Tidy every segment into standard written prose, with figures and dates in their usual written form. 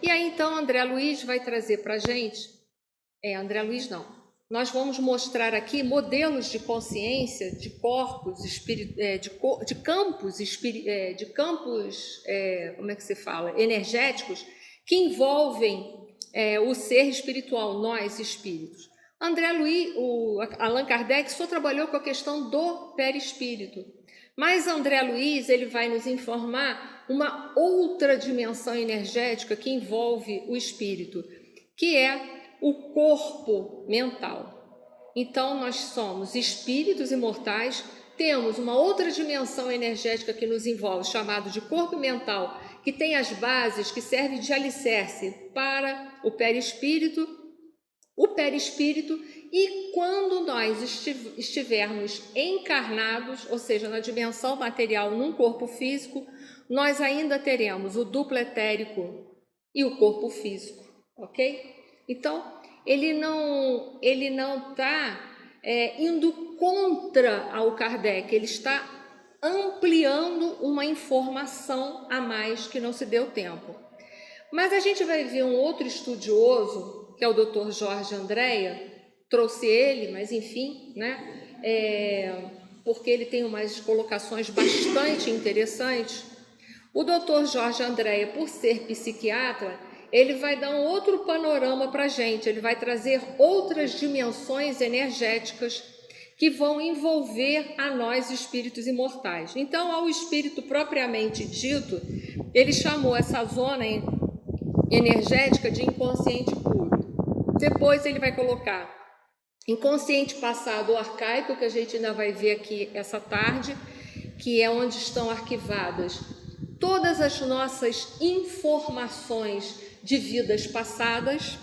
E aí, então, André Luiz vai trazer para a gente... André Luiz não. Nós vamos mostrar aqui modelos de consciência, de corpos, de campos, como é que se fala? Energéticos, que envolvem o ser espiritual, nós espíritos. André Luiz, Allan Kardec só trabalhou com a questão do perispírito, mas André Luiz ele vai nos informar uma outra dimensão energética que envolve o espírito, que é o corpo mental. Então, nós somos espíritos imortais, temos uma outra dimensão energética que nos envolve, chamado de corpo mental, que tem as bases, que serve de alicerce para o perispírito, e quando nós estivermos encarnados, ou seja, na dimensão material, num corpo físico, nós ainda teremos o duplo etérico e o corpo físico, ok? Então, ele não está indo contra ao Kardec, ele está ampliando uma informação a mais que não se deu tempo. Mas a gente vai ver um outro estudioso, que é o Dr. Jorge Andréa, trouxe ele, mas enfim, né? Porque ele tem umas colocações bastante interessantes. O Dr. Jorge Andréa, por ser psiquiatra, ele vai dar um outro panorama para a gente, ele vai trazer outras dimensões energéticas que vão envolver a nós, espíritos imortais. Então, ao espírito propriamente dito, ele chamou essa zona energética de inconsciente puro. Depois ele vai colocar inconsciente passado ou arcaico, que a gente ainda vai ver aqui essa tarde, que é onde estão arquivadas todas as nossas informações de vidas passadas,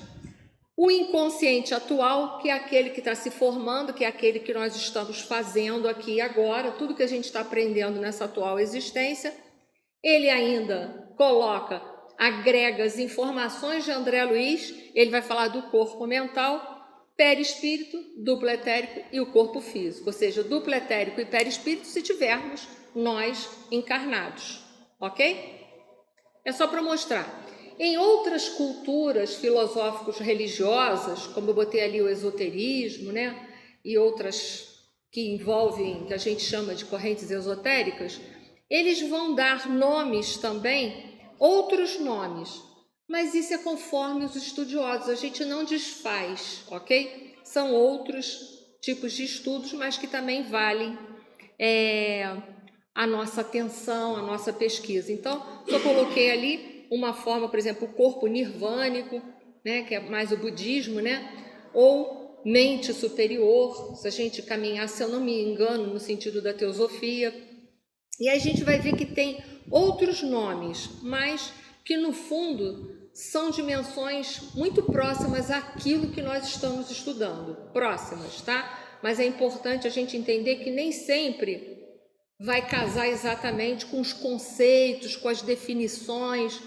o inconsciente atual, que é aquele que está se formando, que é aquele que nós estamos fazendo aqui e agora, tudo que a gente está aprendendo nessa atual existência. Ele ainda agrega as informações de André Luiz, ele vai falar do corpo mental, perispírito, duplo etérico e o corpo físico, ou seja, duplo etérico e perispírito se tivermos nós encarnados, ok? É só para mostrar. Em outras culturas filosóficos religiosas, como eu botei ali o esoterismo, né, e outras que envolvem, que a gente chama de correntes esotéricas, eles vão dar nomes também, outros nomes, mas isso é conforme os estudiosos, a gente não desfaz, ok? São outros tipos de estudos, mas que também valem a nossa atenção, a nossa pesquisa. Então, só coloquei ali uma forma, por exemplo, o corpo nirvânico, né, que é mais o budismo, né, ou mente superior, se a gente caminhar, se eu não me engano, no sentido da teosofia. E aí a gente vai ver que tem outros nomes, mas que no fundo são dimensões muito próximas àquilo que nós estamos estudando, próximas, tá? Mas é importante a gente entender que nem sempre vai casar exatamente com os conceitos, com as definições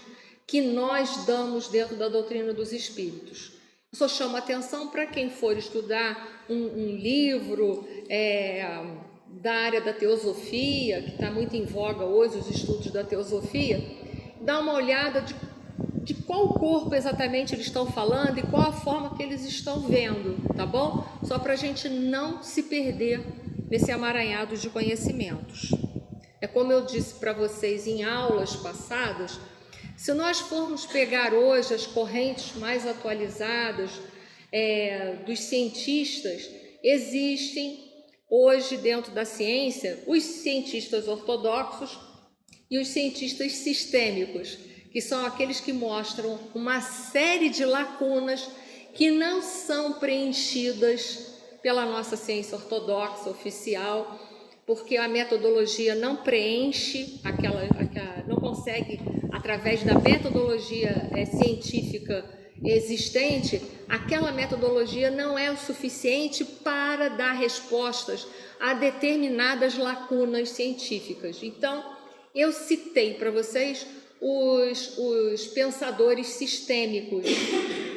que nós damos dentro da doutrina dos espíritos. Eu só chamo atenção para quem for estudar um livro da área da teosofia, que está muito em voga hoje, os estudos da teosofia, dá uma olhada de qual corpo exatamente eles estão falando e qual a forma que eles estão vendo, tá bom? Só para a gente não se perder nesse amaranhado de conhecimentos. É como eu disse para vocês em aulas passadas, se nós formos pegar hoje as correntes mais atualizadas dos cientistas, existem hoje dentro da ciência os cientistas ortodoxos e os cientistas sistêmicos, que são aqueles que mostram uma série de lacunas que não são preenchidas pela nossa ciência ortodoxa oficial, porque a metodologia não preenche não consegue, através da metodologia científica existente, aquela metodologia não é o suficiente para dar respostas a determinadas lacunas científicas. Então, eu citei para vocês os pensadores sistêmicos,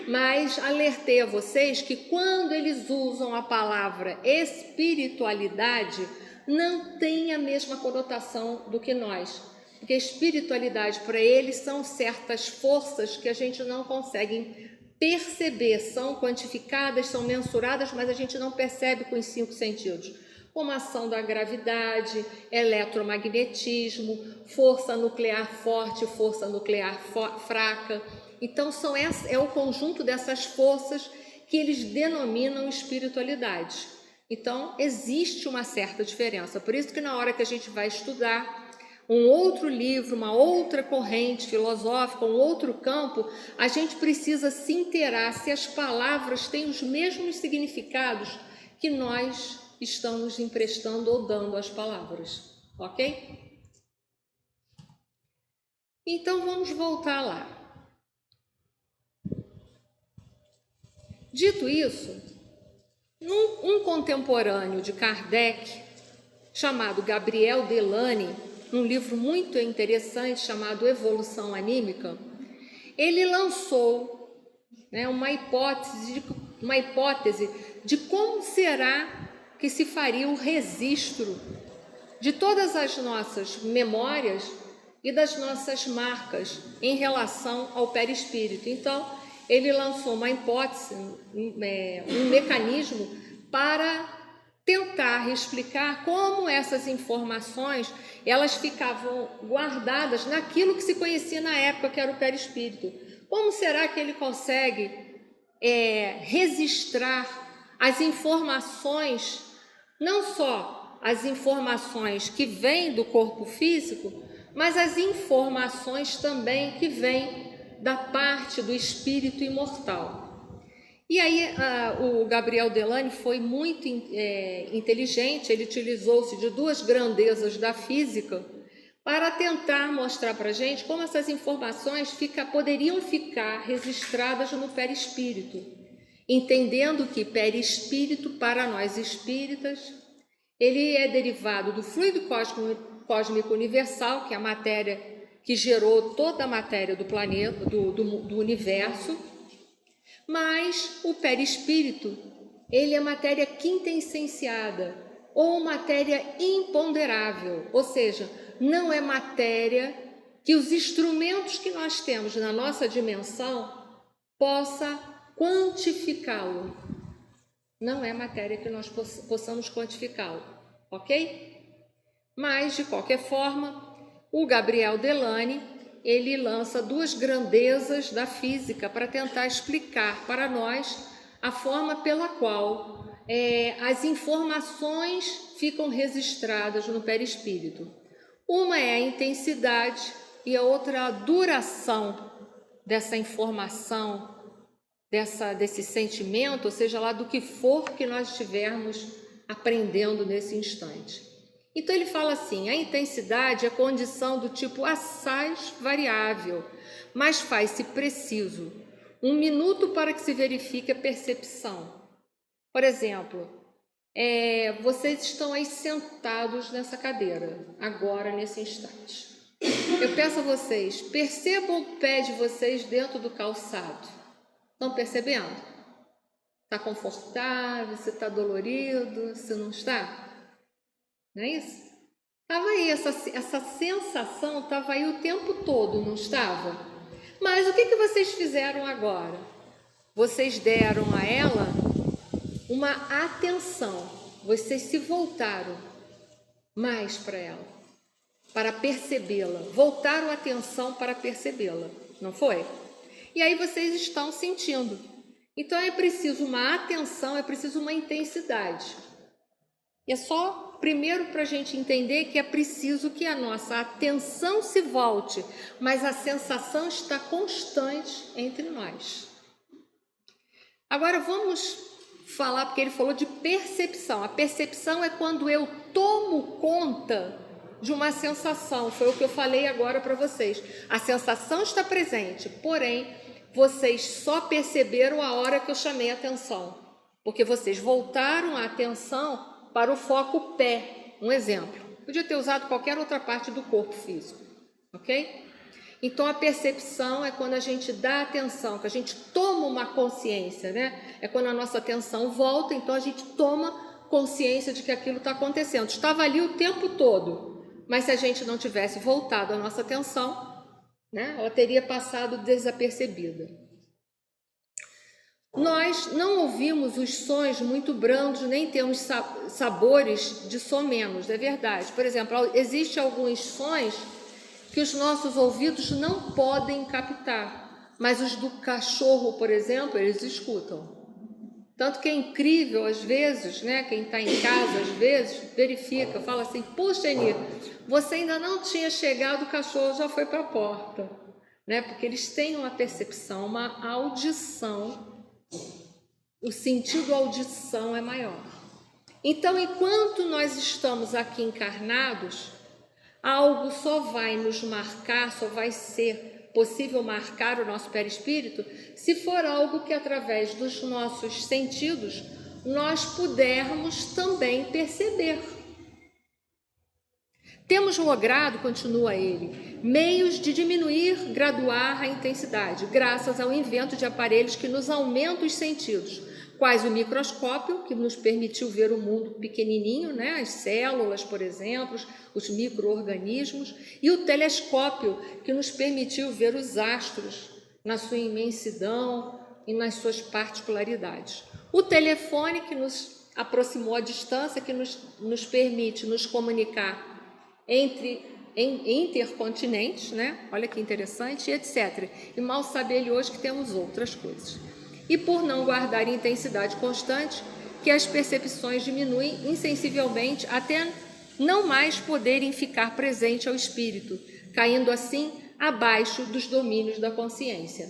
mas alertei a vocês que quando eles usam a palavra espiritualidade, não tem a mesma conotação do que nós. Porque a espiritualidade para eles são certas forças que a gente não consegue perceber, são quantificadas, são mensuradas, mas a gente não percebe com os 5 sentidos. Como a ação da gravidade, eletromagnetismo, força nuclear forte, força nuclear fraca. Então, é o conjunto dessas forças que eles denominam espiritualidade. Então, existe uma certa diferença. Por isso que na hora que a gente vai estudar um outro livro, uma outra corrente filosófica, um outro campo, a gente precisa se inteirar se as palavras têm os mesmos significados que nós estamos emprestando ou dando às palavras, ok? Então vamos voltar lá. Dito isso, um contemporâneo de Kardec, chamado Gabriel Delany, num livro muito interessante chamado Evolução Anímica, ele lançou, né, uma hipótese de como será que se faria o registro de todas as nossas memórias e das nossas marcas em relação ao perispírito. Então, ele lançou uma hipótese, um mecanismo para tentar explicar como essas informações elas ficavam guardadas naquilo que se conhecia na época, que era o perispírito. Como será que ele consegue registrar as informações, não só as informações que vêm do corpo físico, mas as informações também que vêm da parte do espírito imortal. E aí o Gabriel Delany foi muito inteligente, ele utilizou-se de 2 grandezas da física para tentar mostrar para a gente como essas informações poderiam ficar registradas no perispírito, entendendo que perispírito, para nós espíritas, ele é derivado do fluido cósmico universal, que é a matéria que gerou toda a matéria do planeta, do universo, mas o perispírito, ele é matéria quintessenciada, ou matéria imponderável, ou seja, não é matéria que os instrumentos que nós temos na nossa dimensão possa quantificá-lo. Não é matéria que nós possamos quantificá-lo, ok? Mas, de qualquer forma, o Gabriel Delany, ele lança 2 grandezas da física para tentar explicar para nós a forma pela qual as informações ficam registradas no perispírito. Uma é a intensidade e a outra a duração dessa informação, desse sentimento, ou seja lá do que for que nós estivermos aprendendo nesse instante. Então ele fala assim, a intensidade é condição do tipo assaz variável, mas faz-se preciso 1 minuto para que se verifique a percepção. Por exemplo, vocês estão aí sentados nessa cadeira, agora nesse instante. Eu peço a vocês, percebam o pé de vocês dentro do calçado. Estão percebendo? Está confortável, se está dolorido, se não está? Não é isso? Estava aí, essa sensação estava aí o tempo todo, não estava? Mas o que vocês fizeram agora? Vocês deram a ela uma atenção, vocês se voltaram mais para ela, para percebê-la, voltaram a atenção para percebê-la, não foi? E aí vocês estão sentindo. Então é preciso uma atenção, é preciso uma intensidade. E é só primeiro para a gente entender que é preciso que a nossa atenção se volte, mas a sensação está constante entre nós. Agora vamos falar, porque ele falou de percepção. A percepção é quando eu tomo conta de uma sensação, foi o que eu falei agora para vocês. A sensação está presente, porém, vocês só perceberam a hora que eu chamei a atenção, porque vocês voltaram a atenção para o foco pé, um exemplo. Podia ter usado qualquer outra parte do corpo físico, ok? Então, a percepção é quando a gente dá atenção, que a gente toma uma consciência, né? É quando a nossa atenção volta, então a gente toma consciência de que aquilo está acontecendo. Estava ali o tempo todo, mas se a gente não tivesse voltado a nossa atenção, né, ela teria passado desapercebida. Nós não ouvimos os sons muito brandos, nem temos sabores de somenos, é verdade. Por exemplo, existem alguns sons que os nossos ouvidos não podem captar, mas os do cachorro, por exemplo, eles escutam. Tanto que é incrível, às vezes, né, quem está em casa, às vezes, verifica, fala assim, poxa, Eni, você ainda não tinha chegado, o cachorro já foi para a porta, né? Porque eles têm uma percepção, uma audição, o sentido audição é maior. Então, enquanto nós estamos aqui encarnados, algo só vai nos marcar, só vai ser possível marcar o nosso perispírito se for algo que, através dos nossos sentidos, nós pudermos também perceber. Temos logrado, continua ele, meios de diminuir, graduar a intensidade, graças ao invento de aparelhos que nos aumentam os sentidos, quais o microscópio, que nos permitiu ver o mundo pequenininho, né? As células, por exemplo, os micro-organismos, e o telescópio, que nos permitiu ver os astros na sua imensidão e nas suas particularidades. O telefone, que nos aproximou à distância, que nos permite nos comunicar entre intercontinentes, né? Olha que interessante, etc. E mal sabe ele hoje que temos outras coisas. E por não guardar intensidade constante, que as percepções diminuem insensivelmente até não mais poderem ficar presente ao espírito, caindo assim abaixo dos domínios da consciência.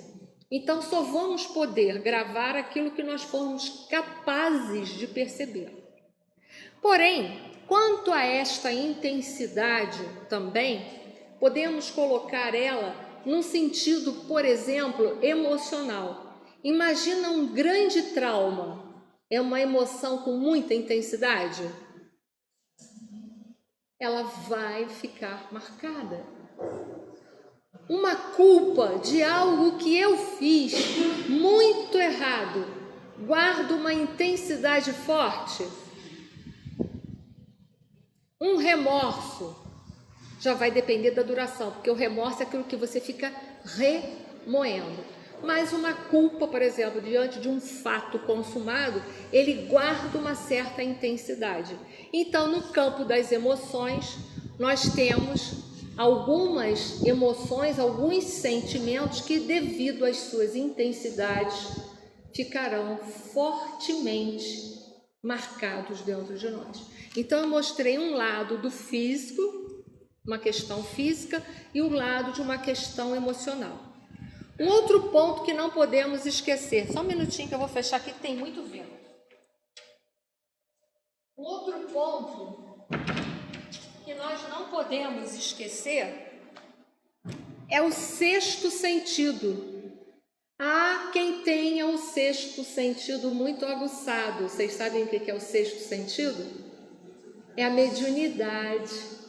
Então só vamos poder gravar aquilo que nós formos capazes de perceber. Porém, quanto a esta intensidade também, podemos colocar ela num sentido, por exemplo, emocional. Imagina um grande trauma, é uma emoção com muita intensidade? Ela vai ficar marcada. Uma culpa de algo que eu fiz muito errado, guarda uma intensidade forte. Um remorso já vai depender da duração, porque o remorso é aquilo que você fica remoendo. Mas uma culpa, por exemplo, diante de um fato consumado, ele guarda uma certa intensidade. Então, no campo das emoções, nós temos algumas emoções, alguns sentimentos que, devido às suas intensidades, ficarão fortemente marcados dentro de nós. Então, eu mostrei um lado do físico, uma questão física, e o lado de uma questão emocional. Um outro ponto que não podemos esquecer, só um minutinho que eu vou fechar aqui, que tem muito vento. Um outro ponto que nós não podemos esquecer é o sexto sentido. Há quem tenha o sexto sentido muito aguçado. Vocês sabem o que é o sexto sentido? É a mediunidade.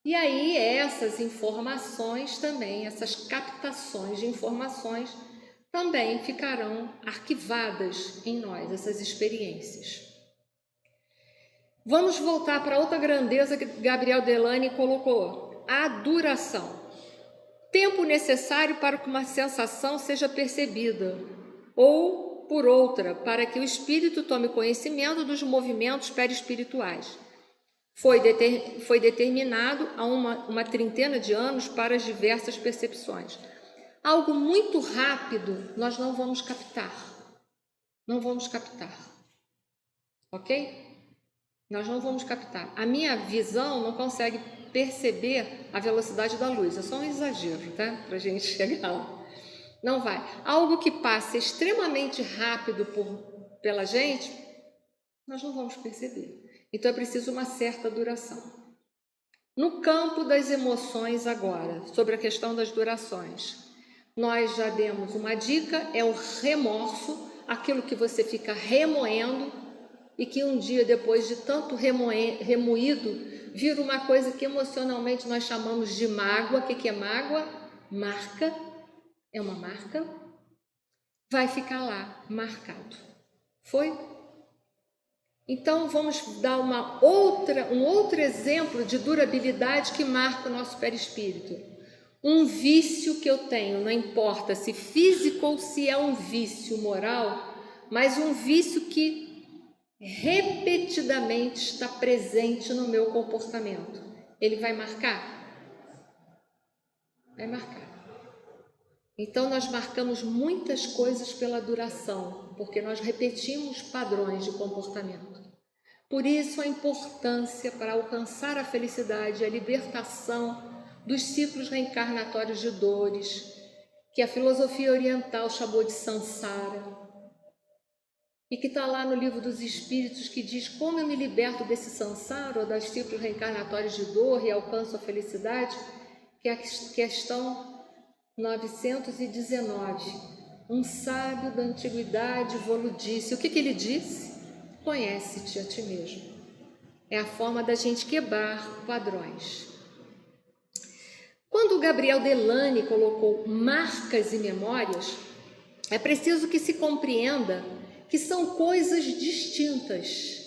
E aí essas informações também, essas captações de informações também ficarão arquivadas em nós, essas experiências. Vamos voltar para outra grandeza que Gabriel Delany colocou, a duração. Tempo necessário para que uma sensação seja percebida, ou, por outra, para que o espírito tome conhecimento dos movimentos perispirituais. Foi determinado há uma trintena de anos para as diversas percepções. Algo muito rápido nós não vamos captar. Não vamos captar. Ok? Nós não vamos captar. A minha visão não consegue perceber a velocidade da luz. É só um exagero, tá? Para a gente chegar lá. Não vai. Algo que passe extremamente rápido pela gente, nós não vamos perceber. Então é preciso uma certa duração. No campo das emoções agora, sobre a questão das durações, nós já demos uma dica, é o remorso, aquilo que você fica remoendo e que um dia, depois de tanto remoído, vira uma coisa que emocionalmente nós chamamos de mágoa. O que é mágoa? Marca, é uma marca, vai ficar lá marcado. Foi? Então, vamos dar um outro exemplo de durabilidade que marca o nosso perispírito. Um vício que eu tenho, não importa se físico ou se é um vício moral, mas um vício que repetidamente está presente no meu comportamento. Ele vai marcar? Vai marcar. Então, nós marcamos muitas coisas pela duração, porque nós repetimos padrões de comportamento. Por isso, a importância para alcançar a felicidade e a libertação dos ciclos reencarnatórios de dores, que a filosofia oriental chamou de samsara, e que está lá no Livro dos Espíritos, que diz como eu me liberto desse samsara, ou dos ciclos reencarnatórios de dor e alcanço a felicidade, que é a questão 919. Um sábio da antiguidade vou-lo disse. O que ele disse? Conhece-te a ti mesmo. É a forma da gente quebrar padrões. Quando Gabriel Delany colocou marcas e memórias, é preciso que se compreenda que são coisas distintas.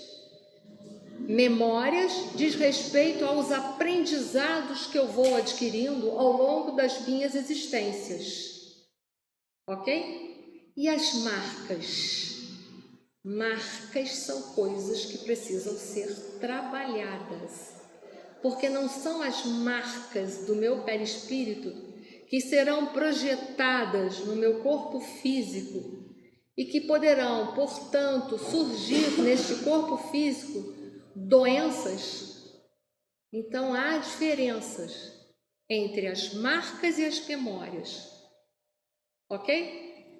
Memórias diz respeito aos aprendizados que eu vou adquirindo ao longo das minhas existências. Ok? E as marcas? Marcas são coisas que precisam ser trabalhadas, porque não são as marcas do meu perispírito que serão projetadas no meu corpo físico e que poderão, portanto, surgir neste corpo físico doenças. Então, há diferenças entre as marcas e as memórias. Ok?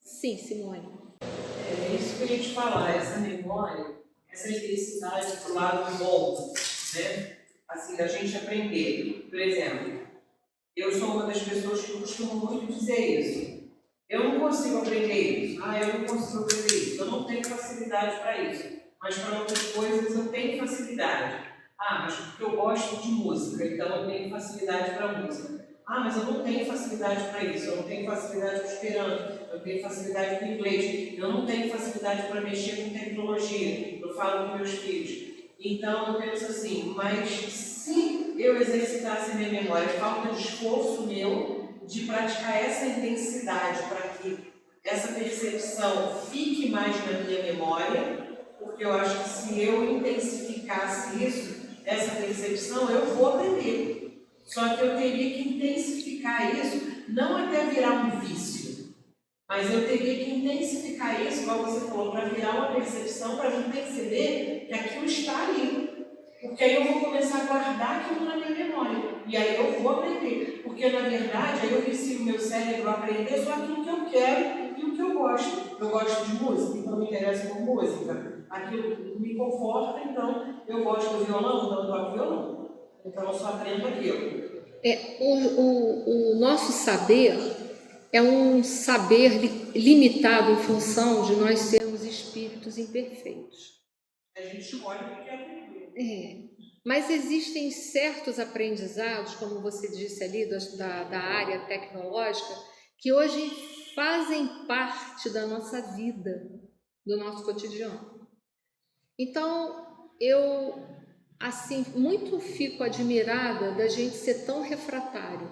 Sim, Simone. É isso que eu ia te falar, essa memória, essa intensidade para o lado bom, né? Assim, da gente aprender. Por exemplo, eu sou uma das pessoas que costumo muito dizer isso. Eu não consigo aprender isso. Eu não consigo aprender isso. Eu não tenho facilidade para isso. Mas para outras coisas eu tenho facilidade. Mas porque eu gosto de música, então eu tenho facilidade para música. Mas eu não tenho facilidade para isso. Eu não tenho facilidade para esperanto. Eu não tenho facilidade para inglês. Eu não tenho facilidade para mexer com tecnologia. Eu falo com meus filhos. Então eu penso assim, mas se eu exercitasse a minha memória, falta de esforço meu de praticar essa intensidade para que essa percepção fique mais na minha memória, porque eu acho que se eu intensificasse isso, essa percepção, eu vou aprender. Só que eu teria que intensificar isso, não até virar um vício, mas eu teria que intensificar isso, como você falou, para virar uma percepção, para mim perceber que aquilo está ali. Porque aí eu vou começar a guardar aquilo na minha memória. E aí eu vou aprender. Porque, na verdade, aí eu vicio o meu cérebro a aprender só aquilo que eu quero e o que eu gosto. Eu gosto de música, então me interessa por música. Aquilo me conforta, então eu gosto do violão, então eu toco violão. Então eu só aprendo aquilo. O nosso saber é um saber limitado em função de nós sermos espíritos imperfeitos. A gente escolhe o que quer aprender. Mas existem certos aprendizados, como você disse ali, da área tecnológica, que hoje fazem parte da nossa vida, do nosso cotidiano. Então, eu, assim, muito fico admirada da gente ser tão refratário,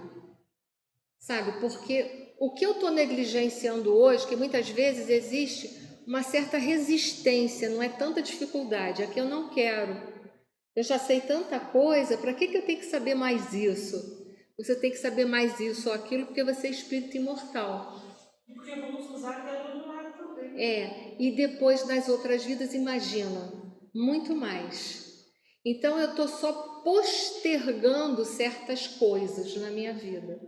sabe? Porque o que eu estou negligenciando hoje, que muitas vezes existe uma certa resistência, não é tanta dificuldade, é que eu não quero. Eu já sei tanta coisa, para que eu tenho que saber mais isso? Você tem que saber mais isso ou aquilo, porque você é espírito imortal. Porque vamos usar até do outro lado também. E depois nas outras vidas, imagina, muito mais. Então eu estou só postergando certas coisas na minha vida.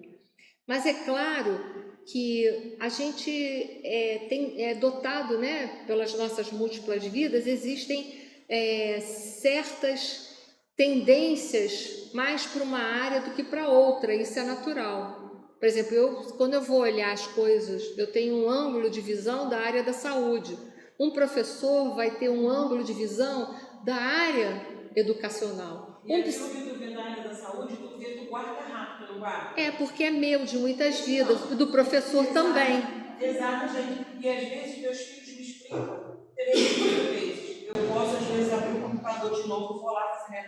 Mas é claro que a gente é dotado, né, pelas nossas múltiplas vidas, existem certas tendências mais para uma área do que para outra, isso é natural. Por exemplo, quando eu vou olhar as coisas, eu tenho um ângulo de visão da área da saúde. Um professor vai ter um ângulo de visão da área educacional. E aquilo que tu vê da área da saúde, tu guarda rápido, não guarda? Porque é meu, de muitas vidas, do professor também. Exato, gente. E às vezes meus filhos me explicam 3 vezes. Eu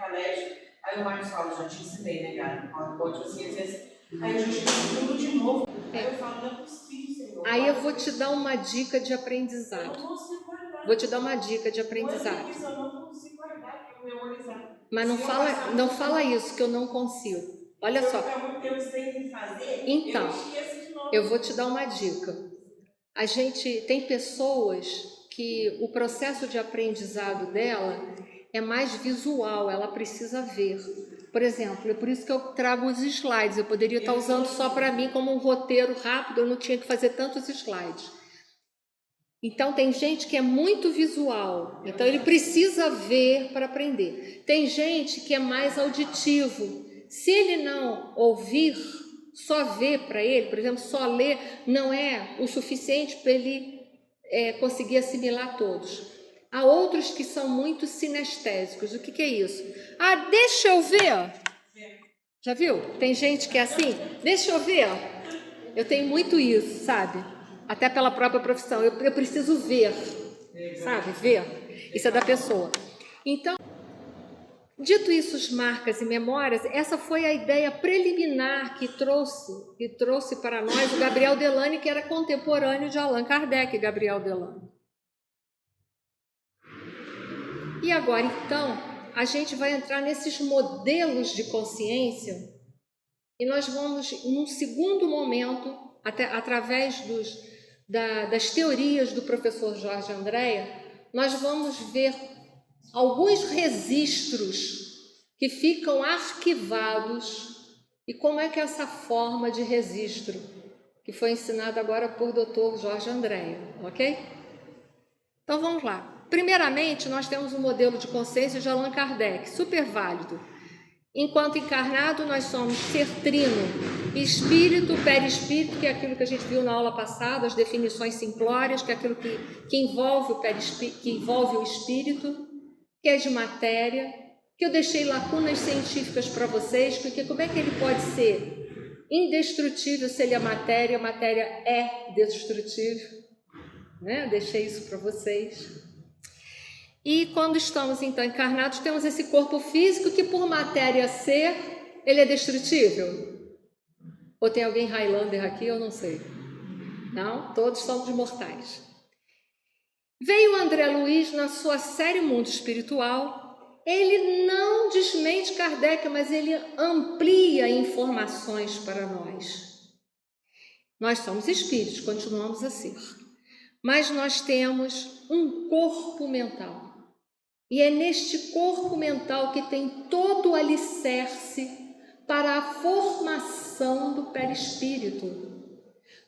palestra, aí o Marcos fala, já te ensinei, né, cara? Pode assim, assim. Aí eu já esqueci tudo de novo. Aí eu falo, não é possível, Senhor. Aí eu vou te dar uma dica de Eu aprendizado. não consigo guardar. Vou te dar uma dica de aprendizado. Isso eu não consigo guardar, porque eu memorizar. Mas não fala isso, que eu não consigo. Olha só. Se eu ficar muito tempo sem fazer, então, eu esqueço de novo. Eu vou te dar uma dica. A gente tem pessoas que o processo de aprendizado dela é mais visual, ela precisa ver. Por exemplo, é por isso que eu trago os slides. Eu poderia estar usando só para mim como um roteiro rápido, eu não tinha que fazer tantos slides. Então, tem gente que é muito visual, então ele precisa ver para aprender. Tem gente que é mais auditivo. Se ele não ouvir, só ver para ele, por exemplo, só ler, não é o suficiente para ele conseguir assimilar todos. Há outros que são muito sinestésicos. O que é isso? Ah, deixa eu ver. Já viu? Tem gente que é assim, deixa eu ver. Eu tenho muito isso, sabe? Até pela própria profissão. Eu preciso ver, sabe? Ver. Isso é da pessoa. Então, dito isso, as marcas e memórias, essa foi a ideia preliminar que trouxe para nós o Gabriel Delany, que era contemporâneo de Allan Kardec, Gabriel Delany. E agora, então, a gente vai entrar nesses modelos de consciência e nós vamos, num segundo momento, através das teorias do professor Jorge Andréa, nós vamos ver alguns registros que ficam arquivados e como é que é essa forma de registro que foi ensinada agora por Dr. Jorge Andréa, ok? Então vamos lá. Primeiramente, nós temos um modelo de consciência de Allan Kardec, super válido. Enquanto encarnado, nós somos ser trino, espírito, perispírito, que é aquilo que a gente viu na aula passada, as definições simplórias, que é aquilo que envolve o espírito, que é de matéria, que eu deixei lacunas científicas para vocês, porque como é que ele pode ser indestrutível se ele é matéria? A matéria é destrutível, né? Eu deixei isso para vocês. E quando estamos então encarnados, temos esse corpo físico que por matéria ser, ele é destrutível? Ou tem alguém Highlander aqui? Eu não sei. Não? Todos somos mortais. Veio André Luiz na sua série Mundo Espiritual. Ele não desmente Kardec, mas ele amplia informações para nós. Nós somos espíritos, continuamos a ser. Mas nós temos um corpo mental. E é neste corpo mental que tem todo o alicerce para a formação do perispírito.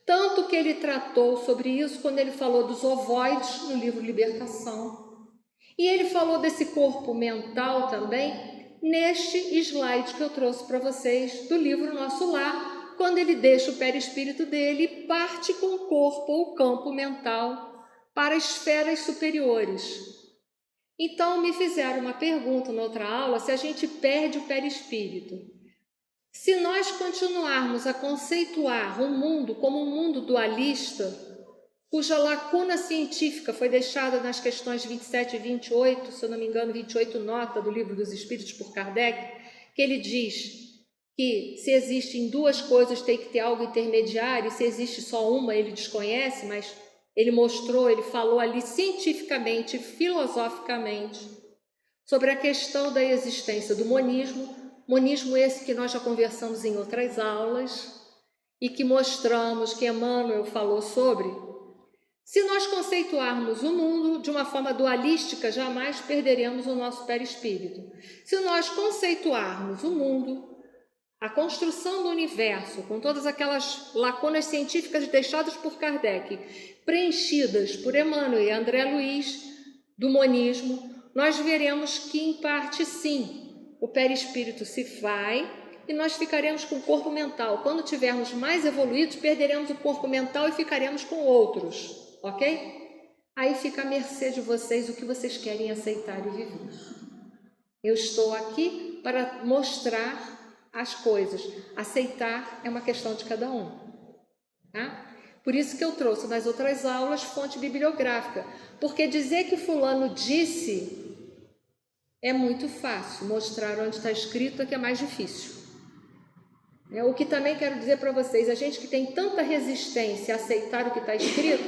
Tanto que ele tratou sobre isso quando ele falou dos ovoides no livro Libertação. E ele falou desse corpo mental também neste slide que eu trouxe para vocês do livro Nosso Lar, quando ele deixa o perispírito dele e parte com o corpo ou campo mental para esferas superiores. Então, me fizeram uma pergunta na outra aula, se a gente perde o perispírito. Se nós continuarmos a conceituar o mundo como um mundo dualista, cuja lacuna científica foi deixada nas questões 27 e 28, se eu não me engano, 28 nota do Livro dos Espíritos por Kardec, que ele diz que se existem duas coisas tem que ter algo intermediário, e se existe só uma ele desconhece, mas ele mostrou, ele falou ali cientificamente, filosoficamente, sobre a questão da existência do monismo esse que nós já conversamos em outras aulas e que mostramos, que Emmanuel falou sobre. Se nós conceituarmos o mundo de uma forma dualística, jamais perderemos o nosso perispírito. Se nós conceituarmos o mundo, a construção do universo, com todas aquelas lacunas científicas deixadas por Kardec, preenchidas por Emmanuel e André Luiz, do monismo, nós veremos que, em parte, sim, o perispírito se vai e nós ficaremos com o corpo mental. Quando tivermos mais evoluídos, perderemos o corpo mental e ficaremos com outros, ok? Aí fica à mercê de vocês o que vocês querem aceitar e viver. Eu estou aqui para mostrar as coisas. Aceitar é uma questão de cada um, tá? Por isso que eu trouxe nas outras aulas fonte bibliográfica, porque dizer que fulano disse é muito fácil, mostrar onde está escrito é que é mais difícil. O que também quero dizer para vocês, a gente que tem tanta resistência a aceitar o que está escrito,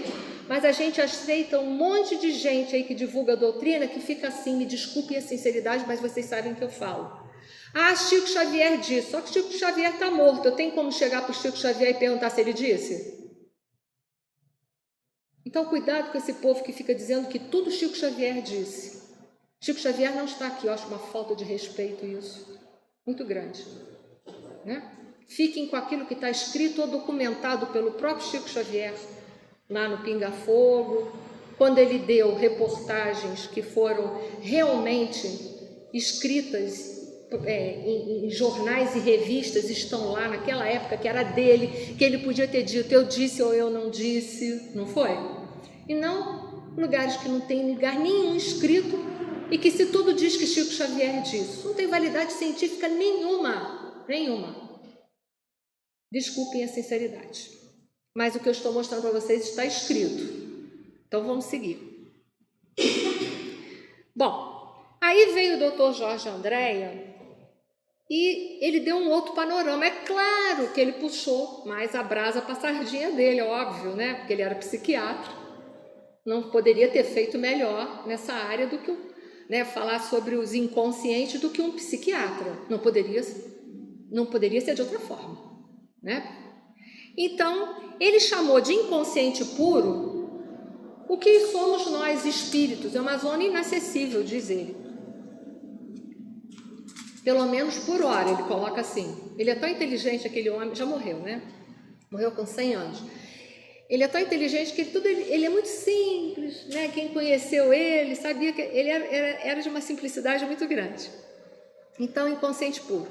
mas a gente aceita um monte de gente aí que divulga a doutrina que fica assim, me desculpe a sinceridade, mas vocês sabem o que eu falo. Ah, Chico Xavier disse, só que Chico Xavier está morto, eu tenho como chegar para o Chico Xavier e perguntar se ele disse? Então cuidado com esse povo que fica dizendo que tudo Chico Xavier disse. Chico Xavier não está aqui, eu acho uma falta de respeito isso, muito grande, né? Fiquem com aquilo que está escrito ou documentado pelo próprio Chico Xavier, lá no Pinga Fogo, quando ele deu reportagens que foram realmente escritas em jornais e revistas, estão lá naquela época que era dele, que ele podia ter dito, eu disse ou eu não disse, não foi? E não lugares que não tem lugar nenhum escrito e que se tudo diz que Chico Xavier disse, não tem validade científica nenhuma. Desculpem a sinceridade, mas o que eu estou mostrando para vocês está escrito. Então vamos seguir. Bom, aí veio o Dr. Jorge Andréa e ele deu um outro panorama. É claro que ele puxou mais a brasa para a sardinha dele, óbvio, né? Porque ele era psiquiatra, não poderia ter feito melhor nessa área do que falar sobre os inconscientes do que um psiquiatra. Não poderia ser de outra forma. Então, ele chamou de inconsciente puro o que somos nós espíritos, é uma zona inacessível, diz ele. Pelo menos por hora, ele coloca assim. Ele é tão inteligente, aquele homem, já morreu, né? Morreu com 100 anos. Ele é tão inteligente que ele é muito simples, né? Quem conheceu ele sabia que ele era de uma simplicidade muito grande. Então, inconsciente puro.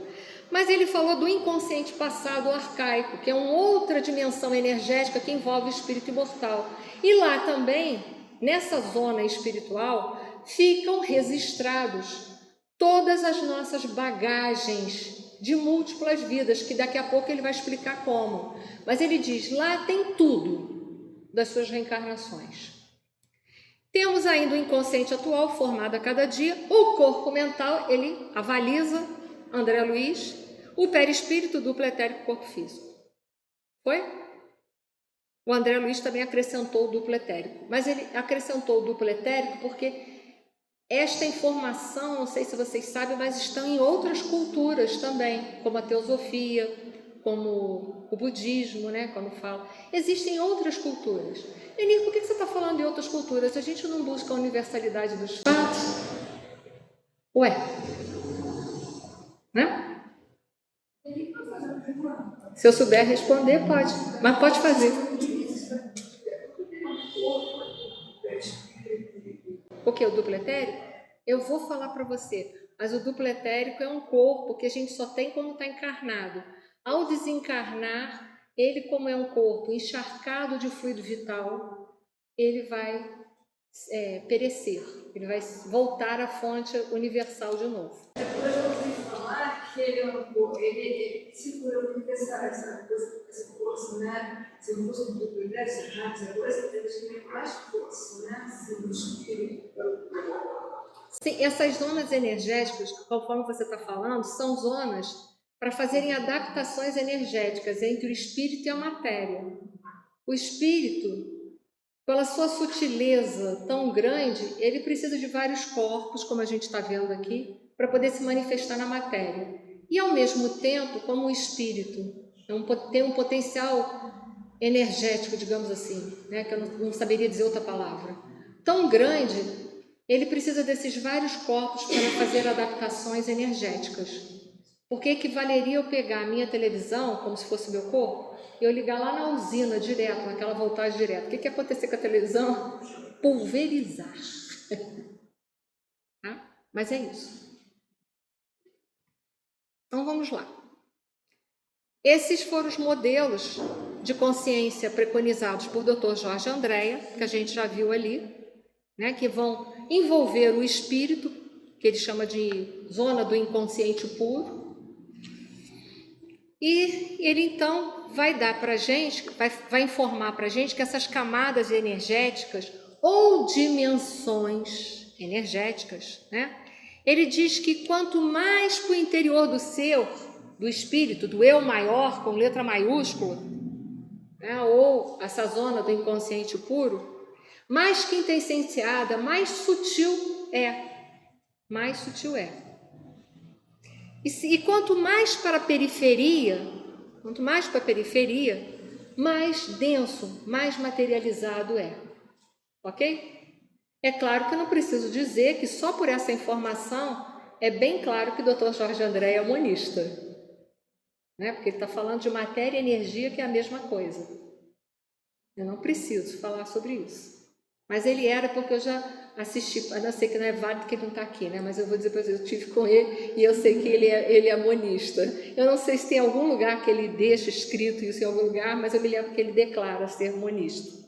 Mas ele falou do inconsciente passado arcaico, que é uma outra dimensão energética que envolve o espírito imortal. E lá também, nessa zona espiritual, ficam registrados todas as nossas bagagens de múltiplas vidas, que daqui a pouco ele vai explicar como. Mas ele diz, lá tem tudo das suas reencarnações. Temos ainda o inconsciente atual, formado a cada dia, o corpo mental, ele avaliza André Luiz, o perispírito, duplo etérico, corpo físico. Foi? O André Luiz também acrescentou o duplo etérico, mas ele acrescentou o duplo etérico porque esta informação, não sei se vocês sabem, mas estão em outras culturas também, como a teosofia, como o budismo, né, quando fala. Existem outras culturas. Lenir, por que você está falando de outras culturas? A gente não busca a universalidade dos fatos? Ué? Né? Se eu souber responder, pode. Mas pode fazer. O que? O duplo etérico? Eu vou falar para você. Mas o duplo etérico é um corpo que a gente só tem quando está encarnado. Ao desencarnar, ele, como é um corpo encharcado de fluido vital, ele vai perecer. Ele vai voltar à fonte universal de novo. Depois eu ouvi falar que ele segura muito essa força, né? Se eu fosse um duplo etérico, essa coisa, ele tinha mais força, né? Sim, essas zonas energéticas, conforme você está falando, são zonas para fazerem adaptações energéticas entre o espírito e a matéria. O espírito, pela sua sutileza tão grande, ele precisa de vários corpos, como a gente está vendo aqui, para poder se manifestar na matéria. E, ao mesmo tempo, como o espírito tem um potencial energético, digamos assim, né, que eu não saberia dizer outra palavra, tão grande, ele precisa desses vários corpos para fazer adaptações energéticas. Porque equivaleria eu pegar a minha televisão, como se fosse meu corpo, e eu ligar lá na usina direto, naquela voltagem direta. O que ia acontecer com a televisão? Pulverizar. Tá? Mas é isso. Então vamos lá. Esses foram os modelos de consciência preconizados por Dr. Jorge Andréa, que a gente já viu ali, né, que vão envolver o espírito, que ele chama de zona do inconsciente puro. E ele então vai dar para a gente, vai informar para a gente que essas camadas energéticas ou dimensões energéticas, né, Ele diz que quanto mais para o interior do ser, do espírito, do eu maior, com letra maiúscula, né, ou essa zona do inconsciente puro, mais quintessenciada, mais sutil é. Mais sutil é. E quanto mais para a periferia, mais denso, mais materializado é. Ok? É claro que eu não preciso dizer que só por essa informação é bem claro que o Dr. Jorge André é monista, né? Porque ele está falando de matéria e energia, que é a mesma coisa. Eu não preciso falar sobre isso. Mas ele era, porque eu já assisti, a não ser que não é válido que ele não está aqui, né? Mas eu vou dizer para vocês, eu tive com ele e eu sei que ele é monista. Eu não sei se tem algum lugar que ele deixa escrito isso em algum lugar, mas eu me lembro que ele declara ser monista.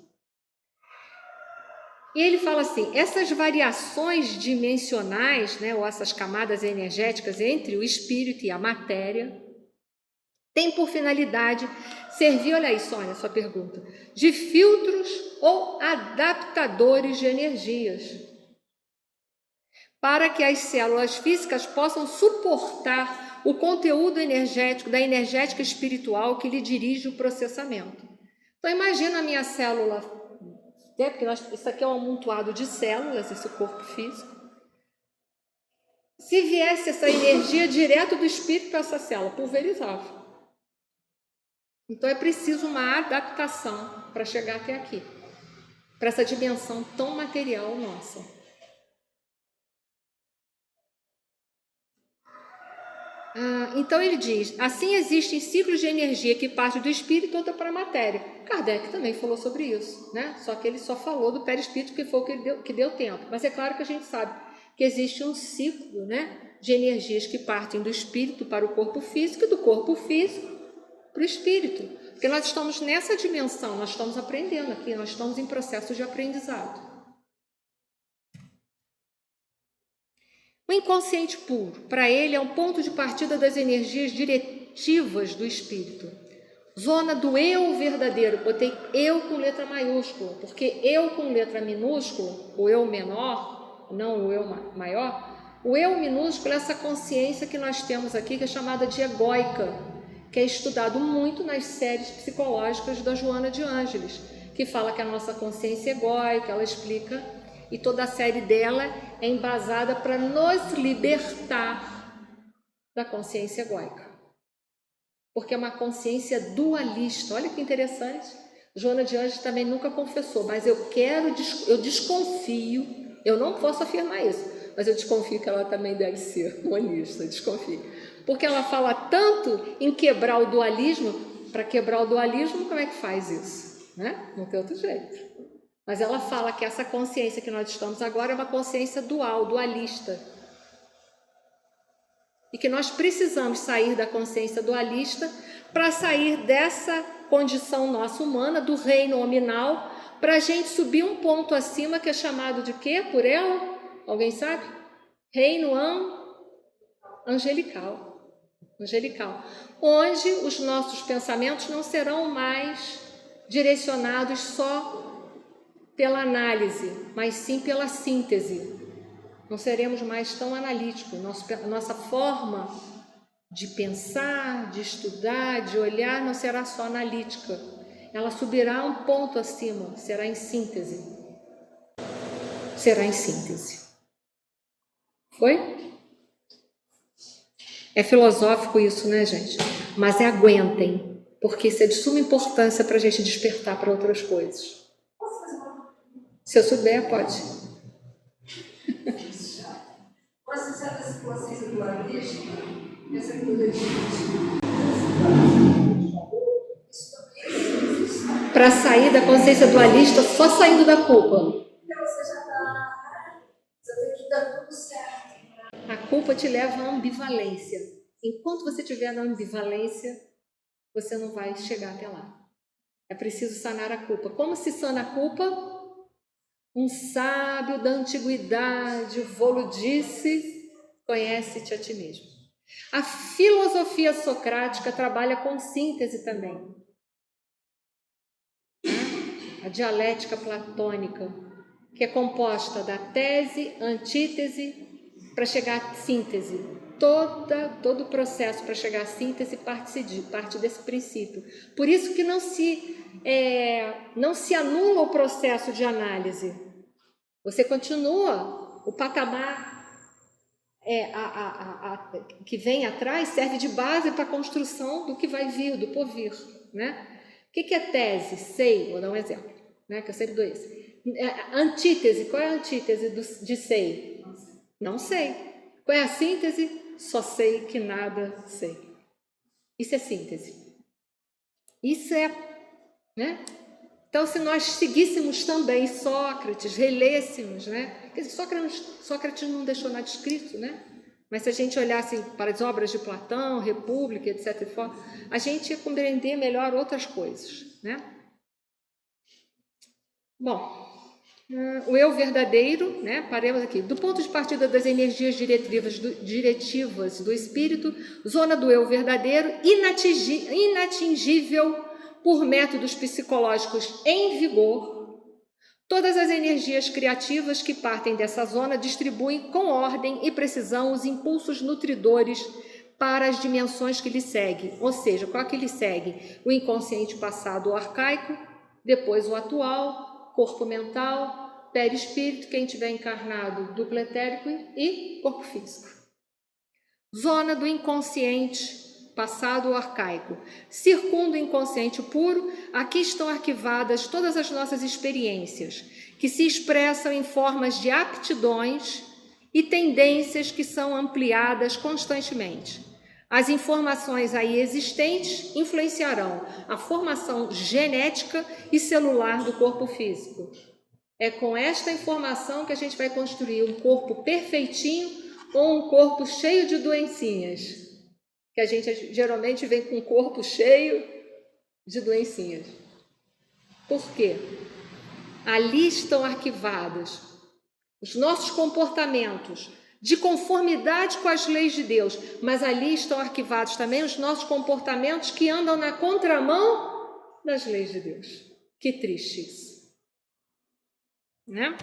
E ele fala assim, essas variações dimensionais, né, ou essas camadas energéticas entre o espírito e a matéria, têm por finalidade servir, olha aí, Sônia, sua pergunta, de filtros ou adaptadores de energias, para que as células físicas possam suportar o conteúdo energético da energética espiritual que lhe dirige o processamento. Então, imagina a minha célula, né, porque isso aqui é um amontoado de células, esse corpo físico. Se viesse essa energia direto do espírito para essa célula, pulverizava. Então, é preciso uma adaptação para chegar até aqui, para essa dimensão tão material nossa. Então ele diz, assim existem ciclos de energia que partem do espírito e outra para a matéria. Kardec também falou sobre isso, né? Só que ele só falou do perispírito, que foi o que deu tempo. Mas é claro que a gente sabe que existe um ciclo, né, de energias que partem do espírito para o corpo físico e do corpo físico para o espírito. Porque nós estamos nessa dimensão, nós estamos aprendendo aqui, nós estamos em processo de aprendizado. O inconsciente puro, para ele, é um ponto de partida das energias diretivas do espírito. Zona do eu verdadeiro, botei eu com letra maiúscula, porque eu com letra minúscula, o eu menor, não o eu maior, o eu minúsculo é essa consciência que nós temos aqui, que é chamada de egóica, que é estudado muito nas séries psicológicas da Joana de Ângeles, que fala que a nossa consciência é egóica, ela explica, e toda a série dela é embasada para nos libertar da consciência egóica. Porque é uma consciência dualista. Olha que interessante. Joana de Ângeles também nunca confessou, mas eu desconfio, eu não posso afirmar isso, mas eu desconfio que ela também deve ser monista, desconfio. Porque ela fala tanto em quebrar o dualismo, para quebrar o dualismo, como é que faz isso? Né? Não tem outro jeito. Mas ela fala que essa consciência que nós estamos agora é uma consciência dual, dualista. E que nós precisamos sair da consciência dualista para sair dessa condição nossa humana, do reino nominal, para a gente subir um ponto acima, que é chamado de quê por ela? Alguém sabe? Reino angelical. Onde os nossos pensamentos não serão mais direcionados só pela análise, mas sim pela síntese. Não seremos mais tão analíticos. Nossa forma de pensar, de estudar, de olhar, não será só analítica. Ela subirá um ponto acima, será em síntese. Foi? É filosófico isso, né, gente? Mas aguentem, porque isso é de suma importância para a gente despertar para outras coisas. Se eu souber, pode. Você sabe essa consciência dualista? Essa coisa de... Para sair da consciência dualista, só saindo da culpa. Então você já está... Você tem que dar tudo certo. A culpa te leva à ambivalência. Enquanto você estiver na ambivalência, você não vai chegar até lá. É preciso sanar a culpa. Como se sana a culpa? Um sábio da antiguidade, Volo disse, conhece-te a ti mesmo. A filosofia socrática trabalha com síntese também. A dialética platônica, que é composta da tese, antítese para chegar à síntese. Todo o processo para chegar à síntese parte desse princípio. Por isso que não se anula o processo de análise. Você continua, o patamar que vem atrás serve de base para a construção do que vai vir, do porvir, né? O que é tese? Sei, vou dar um exemplo, né? Que eu sempre dou esse. Antítese, qual é a antítese de sei? Não sei. Qual é a síntese? Só sei que nada sei. Isso é síntese. Isso é, né? Então, se nós seguíssemos também Sócrates, relêssemos, né? Porque Sócrates não deixou nada escrito, né? Mas se a gente olhasse para as obras de Platão, República, etc., a gente ia compreender melhor outras coisas, né? Bom, o eu verdadeiro, né? Paremos aqui. Do ponto de partida das energias diretivas do espírito, zona do eu verdadeiro, inatingível por métodos psicológicos em vigor, todas as energias criativas que partem dessa zona distribuem com ordem e precisão os impulsos nutridores para as dimensões que lhe seguem. Ou seja, qual que lhe segue? O inconsciente passado, o arcaico, depois o atual, corpo mental, perispírito, quem tiver encarnado, duplo etérico e corpo físico. Zona do inconsciente passado ou arcaico. Circunda o inconsciente puro, aqui estão arquivadas todas as nossas experiências, que se expressam em formas de aptidões e tendências que são ampliadas constantemente. As informações aí existentes influenciarão a formação genética e celular do corpo físico. É com esta informação que a gente vai construir um corpo perfeitinho ou um corpo cheio de doencinhas. Que a gente geralmente vem com o corpo cheio de doencinhas. Por quê? Ali estão arquivados os nossos comportamentos de conformidade com as leis de Deus, mas ali estão arquivados também os nossos comportamentos que andam na contramão das leis de Deus. Que triste isso, né?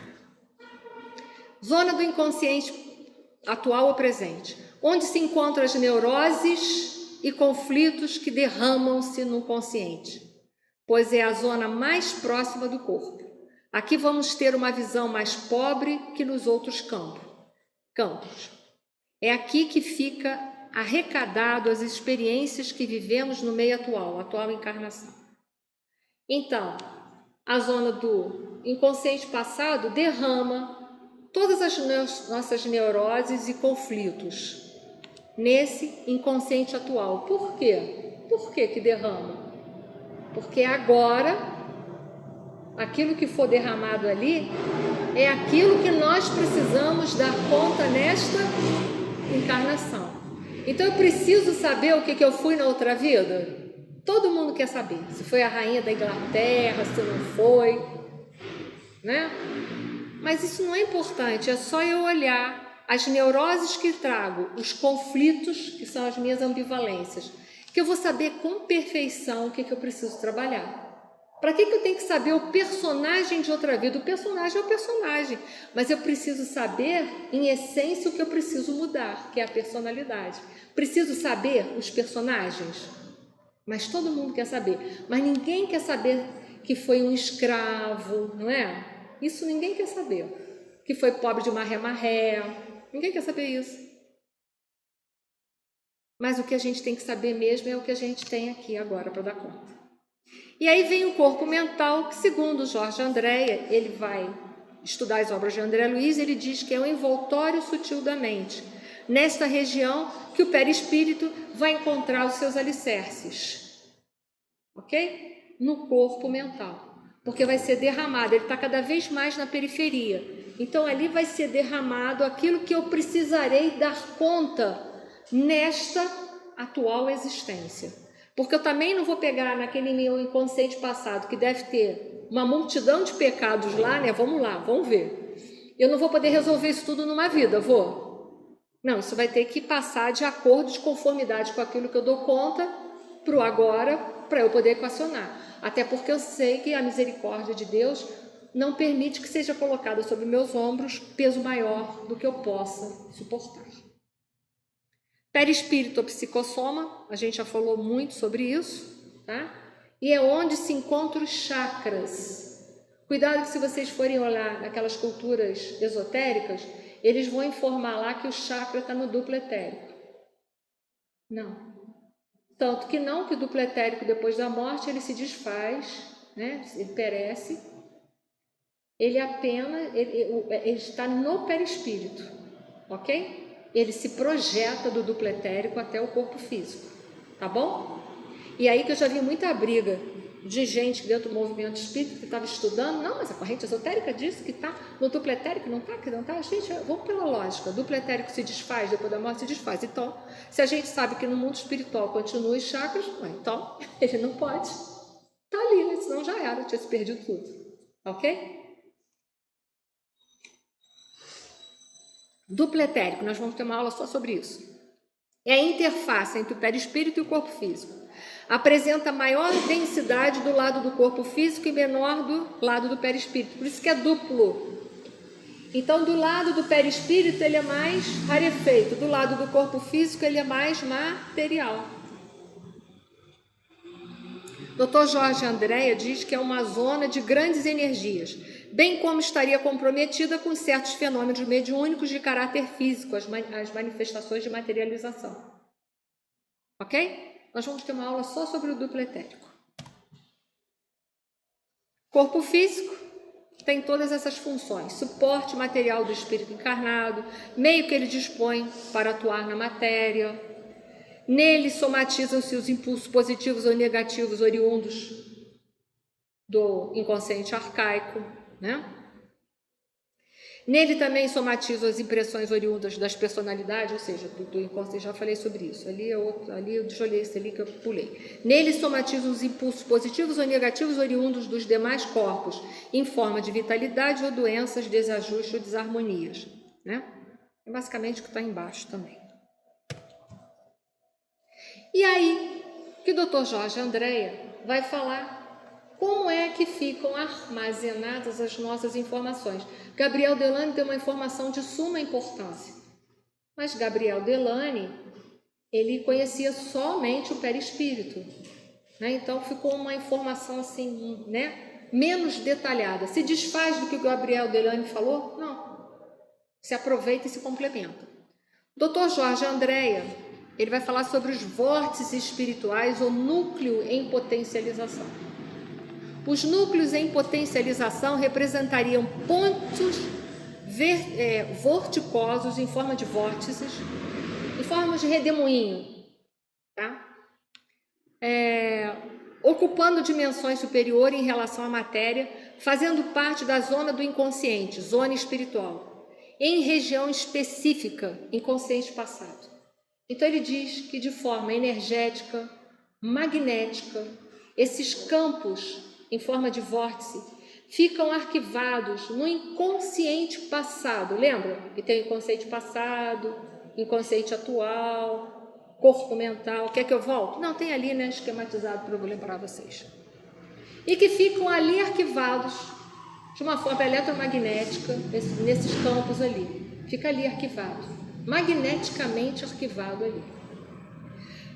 Zona do inconsciente atual ou presente, onde se encontram as neuroses e conflitos que derramam-se no consciente, pois é a zona mais próxima do corpo. Aqui vamos ter uma visão mais pobre que nos outros campos. É aqui que fica arrecadado as experiências que vivemos no meio atual encarnação. Então, a zona do inconsciente passado derrama todas as nossas neuroses e conflitos nesse inconsciente atual. Por quê? Por que derrama? Porque agora, aquilo que for derramado ali é aquilo que nós precisamos dar conta nesta encarnação. Então, eu preciso saber o que eu fui na outra vida? Todo mundo quer saber. Se foi a rainha da Inglaterra, se não foi, né? Mas isso não é importante, é só eu olhar as neuroses que trago, os conflitos, que são as minhas ambivalências, que eu vou saber com perfeição o que eu preciso trabalhar. Para que eu tenho que saber o personagem de outra vida? O personagem é o personagem, mas eu preciso saber, em essência, o que eu preciso mudar, que é a personalidade. Preciso saber os personagens, mas todo mundo quer saber. Mas ninguém quer saber que foi um escravo, não é? Isso ninguém quer saber. Que foi pobre de marré. Ninguém quer saber isso. Mas o que a gente tem que saber mesmo é o que a gente tem aqui agora para dar conta. E aí vem o corpo mental, que segundo Jorge Andréa, ele vai estudar as obras de André Luiz, ele diz que é o envoltório sutil da mente. Nesta região que o perispírito vai encontrar os seus alicerces. Ok? No corpo mental. Porque vai ser derramado, ele está cada vez mais na periferia. Então, ali vai ser derramado aquilo que eu precisarei dar conta nesta atual existência. Porque eu também não vou pegar naquele meu inconsciente passado, que deve ter uma multidão de pecados lá, né? Vamos lá, vamos ver. Eu não vou poder resolver isso tudo numa vida, vou? Não, isso vai ter que passar de acordo, de conformidade com aquilo que eu dou conta para o agora, para eu poder equacionar. Até porque eu sei que a misericórdia de Deus não permite que seja colocado sobre meus ombros peso maior do que eu possa suportar. Perispírito ou psicossoma, a gente já falou muito sobre isso, tá? E é onde se encontram os chakras. Cuidado que se vocês forem olhar naquelas culturas esotéricas, eles vão informar lá que o chakra está no duplo etérico. Não. Tanto que não, que o duplo etérico depois da morte ele se desfaz, né? Ele perece. Ele apenas, ele está no perispírito, ok? Ele se projeta do duplo etérico até o corpo físico, tá bom? E aí que eu já vi muita briga de gente dentro do movimento espírita que estava estudando, não, mas a corrente esotérica diz que está no duplo etérico, não está, que não está. Gente, vamos pela lógica, o duplo etérico se desfaz, depois da morte se desfaz. Então, se a gente sabe que no mundo espiritual continua os chakras, então ele não pode estar ali, né? Senão já era, tinha se perdido tudo, ok? Duplo etérico, nós vamos ter uma aula só sobre isso. É a interface entre o perispírito e o corpo físico. Apresenta maior densidade do lado do corpo físico e menor do lado do perispírito. Por isso que é duplo. Então, do lado do perispírito, ele é mais rarefeito. Do lado do corpo físico, ele é mais material. Dr. Jorge Andréa diz que é uma zona de grandes energias, bem como estaria comprometida com certos fenômenos mediúnicos de caráter físico, as manifestações de materialização. Ok? Nós vamos ter uma aula só sobre o duplo etérico. Corpo físico tem todas essas funções: suporte material do espírito encarnado, meio que ele dispõe para atuar na matéria. Nele somatizam-se os impulsos positivos ou negativos oriundos do inconsciente arcaico, né? Nele também somatizam as impressões oriundas das personalidades, ou seja, do inconsciente, já falei sobre isso. Ali deixa eu ler esse ali que eu pulei. Nele somatizam os impulsos positivos ou negativos oriundos dos demais corpos, em forma de vitalidade ou doenças, desajustes ou desarmonias, né? É basicamente o que está embaixo também. E aí que o Dr. Jorge Andréa vai falar como é que ficam armazenadas as nossas informações. Gabriel Delany tem uma informação de suma importância, mas Gabriel Delany, ele conhecia somente o perispírito, né? Então ficou uma informação assim, né, menos detalhada. Se desfaz do que o Gabriel Delany falou? Não. Se aproveita e se complementa. Dr. Jorge Andréa, ele vai falar sobre os vórtices espirituais ou núcleo em potencialização. Os núcleos em potencialização representariam pontos vorticosos em forma de vórtices, em forma de redemoinho, tá? Ocupando dimensões superiores em relação à matéria, fazendo parte da zona do inconsciente, zona espiritual, em região específica, inconsciente passado. Então ele diz que de forma energética, magnética, esses campos em forma de vórtice ficam arquivados no inconsciente passado. Lembra que tem inconsciente passado, inconsciente atual, corpo mental. Quer que eu volte? Não, tem ali, né, esquematizado para eu lembrar vocês. E que ficam ali arquivados de uma forma eletromagnética, nesses campos ali. Fica ali arquivado. Magneticamente arquivado ali.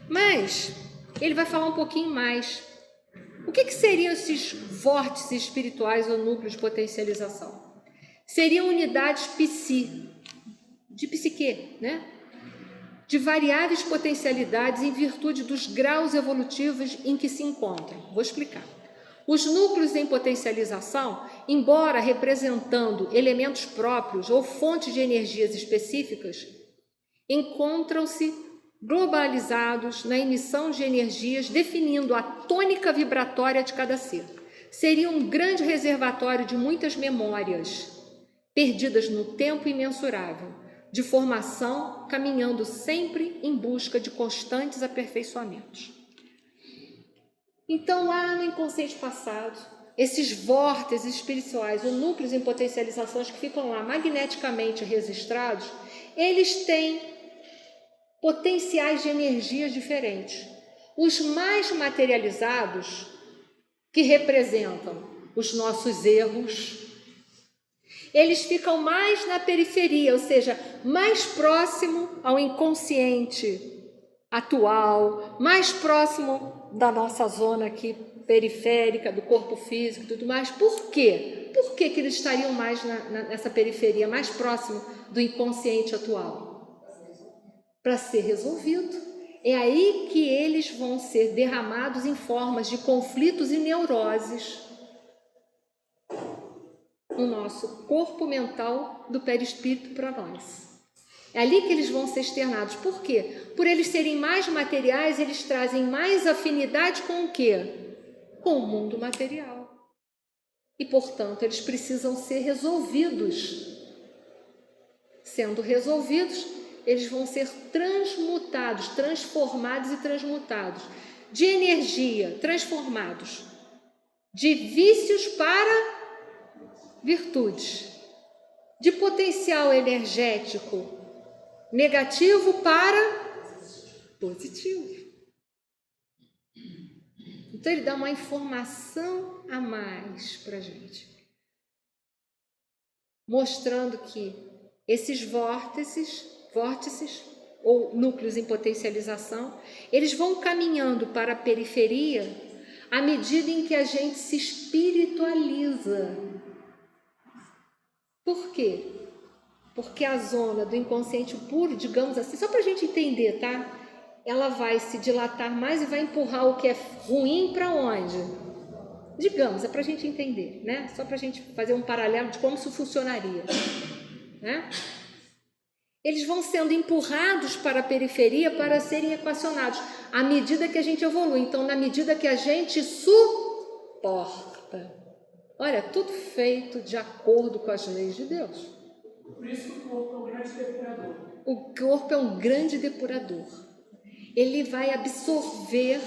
Mas ele vai falar um pouquinho mais. O que seriam esses vórtices espirituais ou núcleos de potencialização? Seriam unidades de psique, né? De variáveis potencialidades em virtude dos graus evolutivos em que se encontram. Vou explicar. Os núcleos em potencialização, embora representando elementos próprios ou fontes de energias específicas, encontram-se globalizados na emissão de energias, definindo a tônica vibratória de cada ser. Seria um grande reservatório de muitas memórias, perdidas no tempo imensurável, de formação, caminhando sempre em busca de constantes aperfeiçoamentos. Então, lá no inconsciente passado, esses vórtices espirituais ou núcleos em potencializações que ficam lá magneticamente registrados, eles têm potenciais de energias diferentes. Os mais materializados, que representam os nossos erros, eles ficam mais na periferia, ou seja, mais próximo ao inconsciente atual, mais próximo da nossa zona aqui periférica, do corpo físico e tudo mais. Por quê? Por que eles estariam mais nessa periferia, mais próximo do inconsciente atual? Para ser resolvido. É aí que eles vão ser derramados em formas de conflitos e neuroses no nosso corpo mental do perispírito para nós. É ali que eles vão ser externados. Por quê? Por eles serem mais materiais, eles trazem mais afinidade com o quê? Com o mundo material. E, portanto, eles precisam ser resolvidos. Sendo resolvidos, eles vão ser transmutados, transformados e transmutados. De energia, transformados. De vícios para virtudes. De potencial energético negativo para positivo. Então ele dá uma informação a mais para a gente, mostrando que esses vórtices ou núcleos em potencialização, eles vão caminhando para a periferia à medida em que a gente se espiritualiza. Por quê? Porque a zona do inconsciente puro, digamos assim, só para a gente entender, tá? Ela vai se dilatar mais e vai empurrar o que é ruim para onde? Digamos, é para a gente entender, né? Só para a gente fazer um paralelo de como isso funcionaria, né? Eles vão sendo empurrados para a periferia para serem equacionados à medida que a gente evolui. Então, na medida que a gente suporta. Olha, tudo feito de acordo com as leis de Deus. Por isso que o corpo é um grande depurador. O corpo é um grande depurador. Ele vai absorver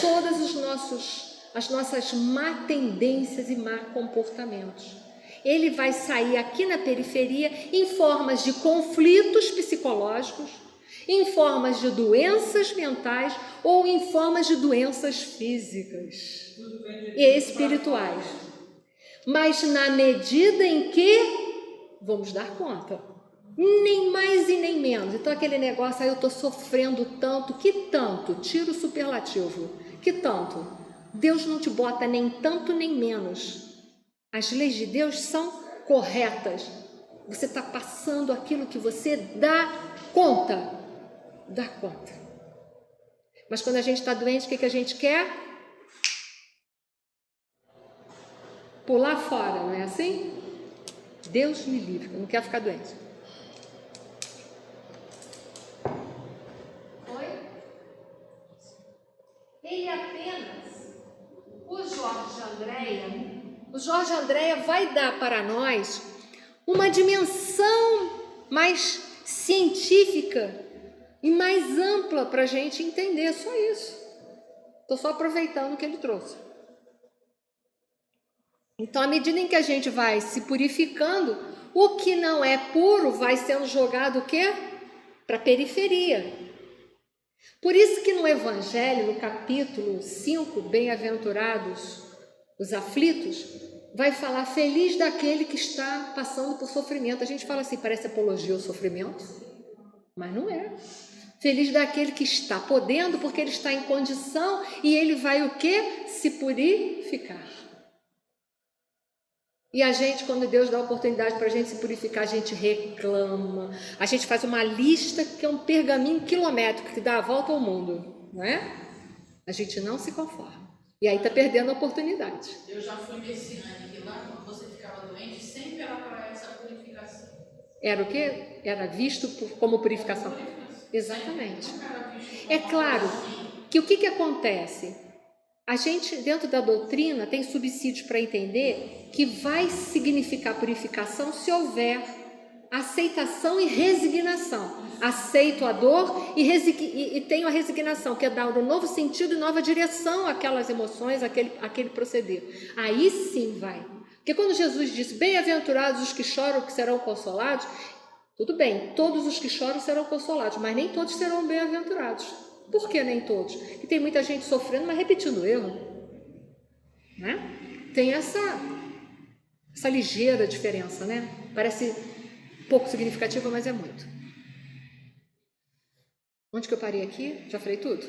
todas as nossas má tendências e má comportamentos. Ele vai sair aqui na periferia em formas de conflitos psicológicos, em formas de doenças mentais ou em formas de doenças físicas e espirituais. Mas na medida em que vamos dar conta, nem mais e nem menos. Então aquele negócio, eu estou sofrendo tanto, que tanto? Tira o superlativo, que tanto? Deus não te bota nem tanto nem menos. As leis de Deus são corretas. Você está passando aquilo que você dá conta. Dá conta. Mas quando a gente está doente, o que a gente quer? Pular fora, não é assim? Deus me livre, eu não quero ficar doente. Oi? Ele apenas, o Jorge Andréia vai dar para nós uma dimensão mais científica e mais ampla para a gente entender, só isso. Estou só aproveitando o que ele trouxe. Então, à medida em que a gente vai se purificando, o que não é puro vai sendo jogado o quê? Para a periferia. Por isso que no Evangelho, no capítulo 5, Bem-aventurados os aflitos, vai falar feliz daquele que está passando por sofrimento. A gente fala assim, parece apologia ao sofrimento, mas não é. Feliz daquele que está podendo, porque ele está em condição e ele vai o quê? Se purificar. E a gente, quando Deus dá a oportunidade para a gente se purificar, a gente reclama, a gente faz uma lista que é um pergaminho quilométrico que dá a volta ao mundo, não é? A gente não se conforma. E aí está perdendo a oportunidade. Eu já fui medicinando que lá, quando você ficava doente, sempre era para essa purificação. Era o quê? Era visto como purificação. Exatamente. É claro que o que acontece? A gente, dentro da doutrina, tem subsídios para entender que vai significar purificação se houver aceitação e resignação. Aceito a dor e tenho a resignação, que é dar um novo sentido e nova direção àquelas emoções, àquele proceder. Aí sim vai. Porque quando Jesus disse, bem-aventurados os que choram, que serão consolados, tudo bem, todos os que choram serão consolados, mas nem todos serão bem-aventurados. Por que nem todos? Porque tem muita gente sofrendo, mas repetindo o erro. Né? Tem essa Essa ligeira diferença, né? Parece pouco significativa, mas é muito. Onde que eu parei aqui? Já falei tudo?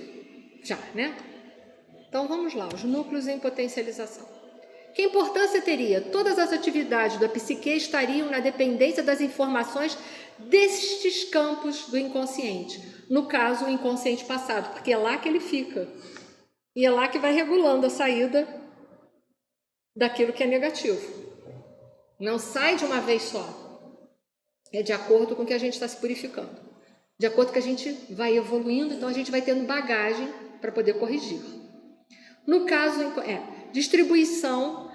Já, né? Então vamos lá, os núcleos em potencialização. Que importância teria? Todas as atividades da psique estariam na dependência das informações destes campos do inconsciente. No caso, o inconsciente passado, porque é lá que ele fica. E é lá que vai regulando a saída daquilo que é negativo. Não sai de uma vez só. É de acordo com o que a gente está se purificando. De acordo com que a gente vai evoluindo, então a gente vai tendo bagagem para poder corrigir. No caso, distribuição.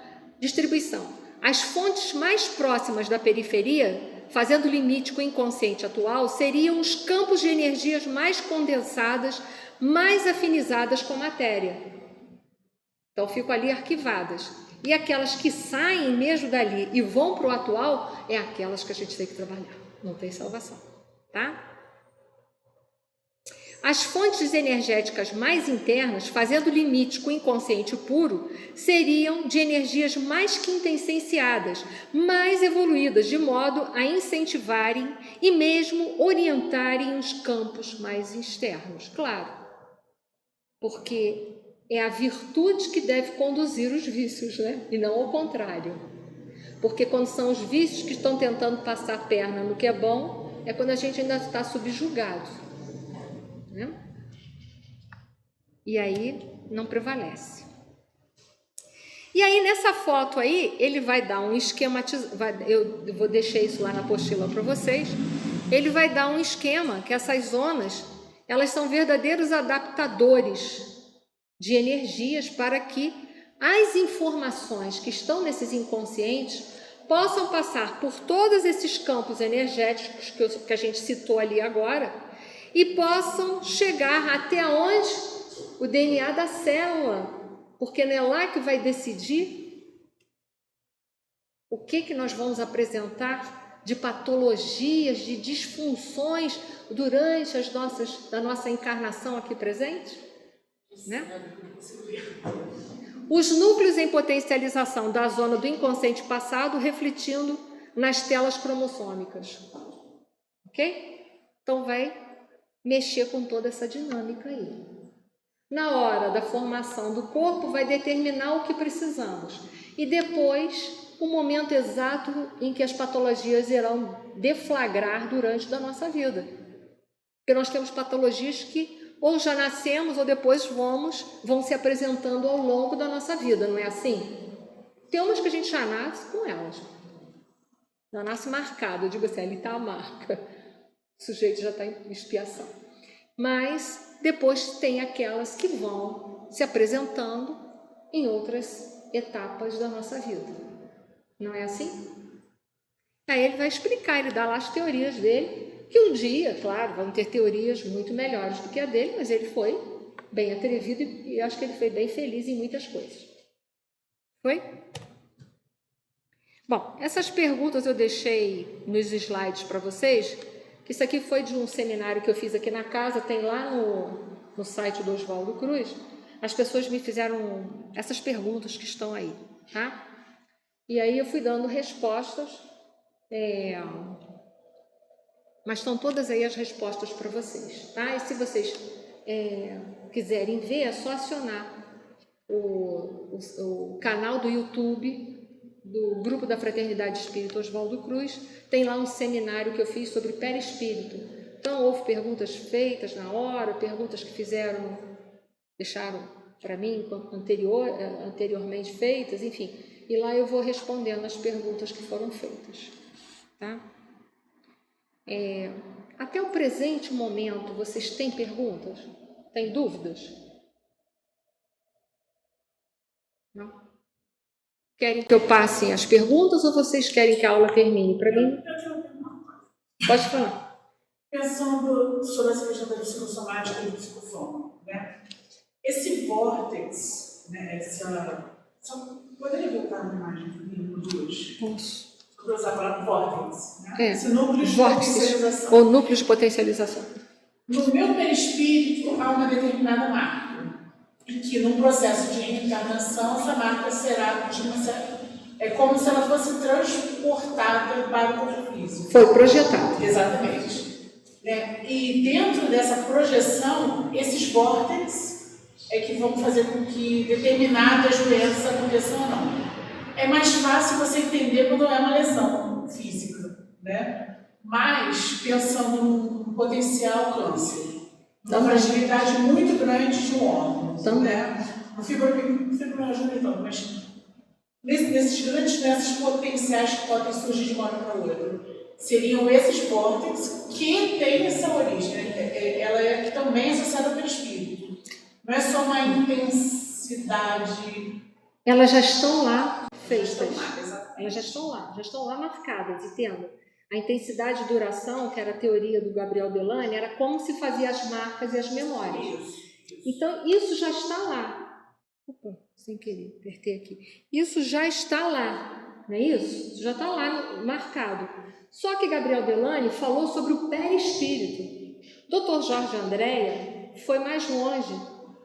As fontes mais próximas da periferia, fazendo limite com o inconsciente atual, seriam os campos de energias mais condensadas, mais afinizadas com a matéria. Então, ficam ali arquivadas. E aquelas que saem mesmo dali e vão para o atual, é aquelas que a gente tem que trabalhar. Não tem salvação, tá? As fontes energéticas mais internas, fazendo limite com o inconsciente puro, seriam de energias mais quintessenciadas, mais evoluídas, de modo a incentivarem e mesmo orientarem os campos mais externos. Claro, porque é a virtude que deve conduzir os vícios, né? E não ao contrário. Porque quando são os vícios que estão tentando passar a perna no que é bom, é quando a gente ainda está subjugado. Né? E aí não prevalece. E aí nessa foto aí, ele vai dar um eu vou deixar isso lá na apostila para vocês, ele vai dar um esquema que essas zonas, elas são verdadeiros adaptadores de energias para que as informações que estão nesses inconscientes possam passar por todos esses campos energéticos que a gente citou ali agora, e possam chegar até onde? O DNA da célula, porque não é lá que vai decidir o que nós vamos apresentar de patologias, de disfunções durante a nossa encarnação aqui presente, né? Os núcleos em potencialização da zona do inconsciente passado refletindo nas telas cromossômicas, ok? Então vai mexer com toda essa dinâmica aí. Na hora da formação do corpo, vai determinar o que precisamos. E depois, o momento exato em que as patologias irão deflagrar durante a nossa vida. Porque nós temos patologias que ou já nascemos ou depois vão se apresentando ao longo da nossa vida, não é assim? Tem umas que a gente já nasce com elas. Já nasce marcado, eu digo assim, ali está a marca. O sujeito já está em expiação. Mas depois tem aquelas que vão se apresentando em outras etapas da nossa vida. Não é assim? Aí ele vai explicar, ele dá lá as teorias dele, que um dia, claro, vão ter teorias muito melhores do que a dele, mas ele foi bem atrevido e acho que ele foi bem feliz em muitas coisas. Foi? Bom, essas perguntas eu deixei nos slides para vocês. Isso aqui foi de um seminário que eu fiz aqui na casa, tem lá no site do Oswaldo Cruz. As pessoas me fizeram essas perguntas que estão aí, tá? E aí eu fui dando respostas, mas estão todas aí as respostas para vocês, tá? E se vocês quiserem ver, é só acionar o canal do YouTube do Grupo da Fraternidade Espírita Oswaldo Cruz, tem lá um seminário que eu fiz sobre perispírito. Então, houve perguntas feitas na hora, perguntas que deixaram para mim anteriormente feitas, enfim. E lá eu vou respondendo as perguntas que foram feitas, tá? Até o presente momento, vocês têm perguntas? Têm dúvidas? Não? Querem que eu passe as perguntas ou vocês querem que a aula termine? Para mim, pode falar. Pensando sobre essa questão da psicossomática e do psicofoma, né? Esse vórtex, né? Poderia voltar uma imagem para mim, no 2? Posso. Sobre usar a palavra vórtex, né? Esse núcleo de vórtices, potencialização. ou núcleo de potencialização. No meu perispírito há uma determinada marca, em que num processo de reencarnação essa marca será de uma certa é como se ela fosse transportada para o corpo físico. Foi projetado. Exatamente. Né? E dentro dessa projeção, esses vórtices é que vão fazer com que determinadas doenças aconteçam ou não. É mais fácil você entender quando é uma lesão física, né? Mas pensando num potencial câncer, uma fragilidade muito grande de um órgão, né? Não fibromialgia então, mas nesses potenciais que podem surgir de uma hora para outra, seriam esses vórtices que têm essa origem, né? Ela é também associada ao perispírito. Não é só uma intensidade. Elas já estão lá feitas. Elas já estão lá marcadas, entenda? A intensidade e duração, que era a teoria do Gabriel Delany, era como se fazia as marcas e as memórias. Então, isso já está lá. Opa, sem querer, apertei aqui. Isso já está lá, não é isso? Isso já está lá marcado. Só que Gabriel Delany falou sobre o perispírito. Dr. Jorge Andréa foi mais longe.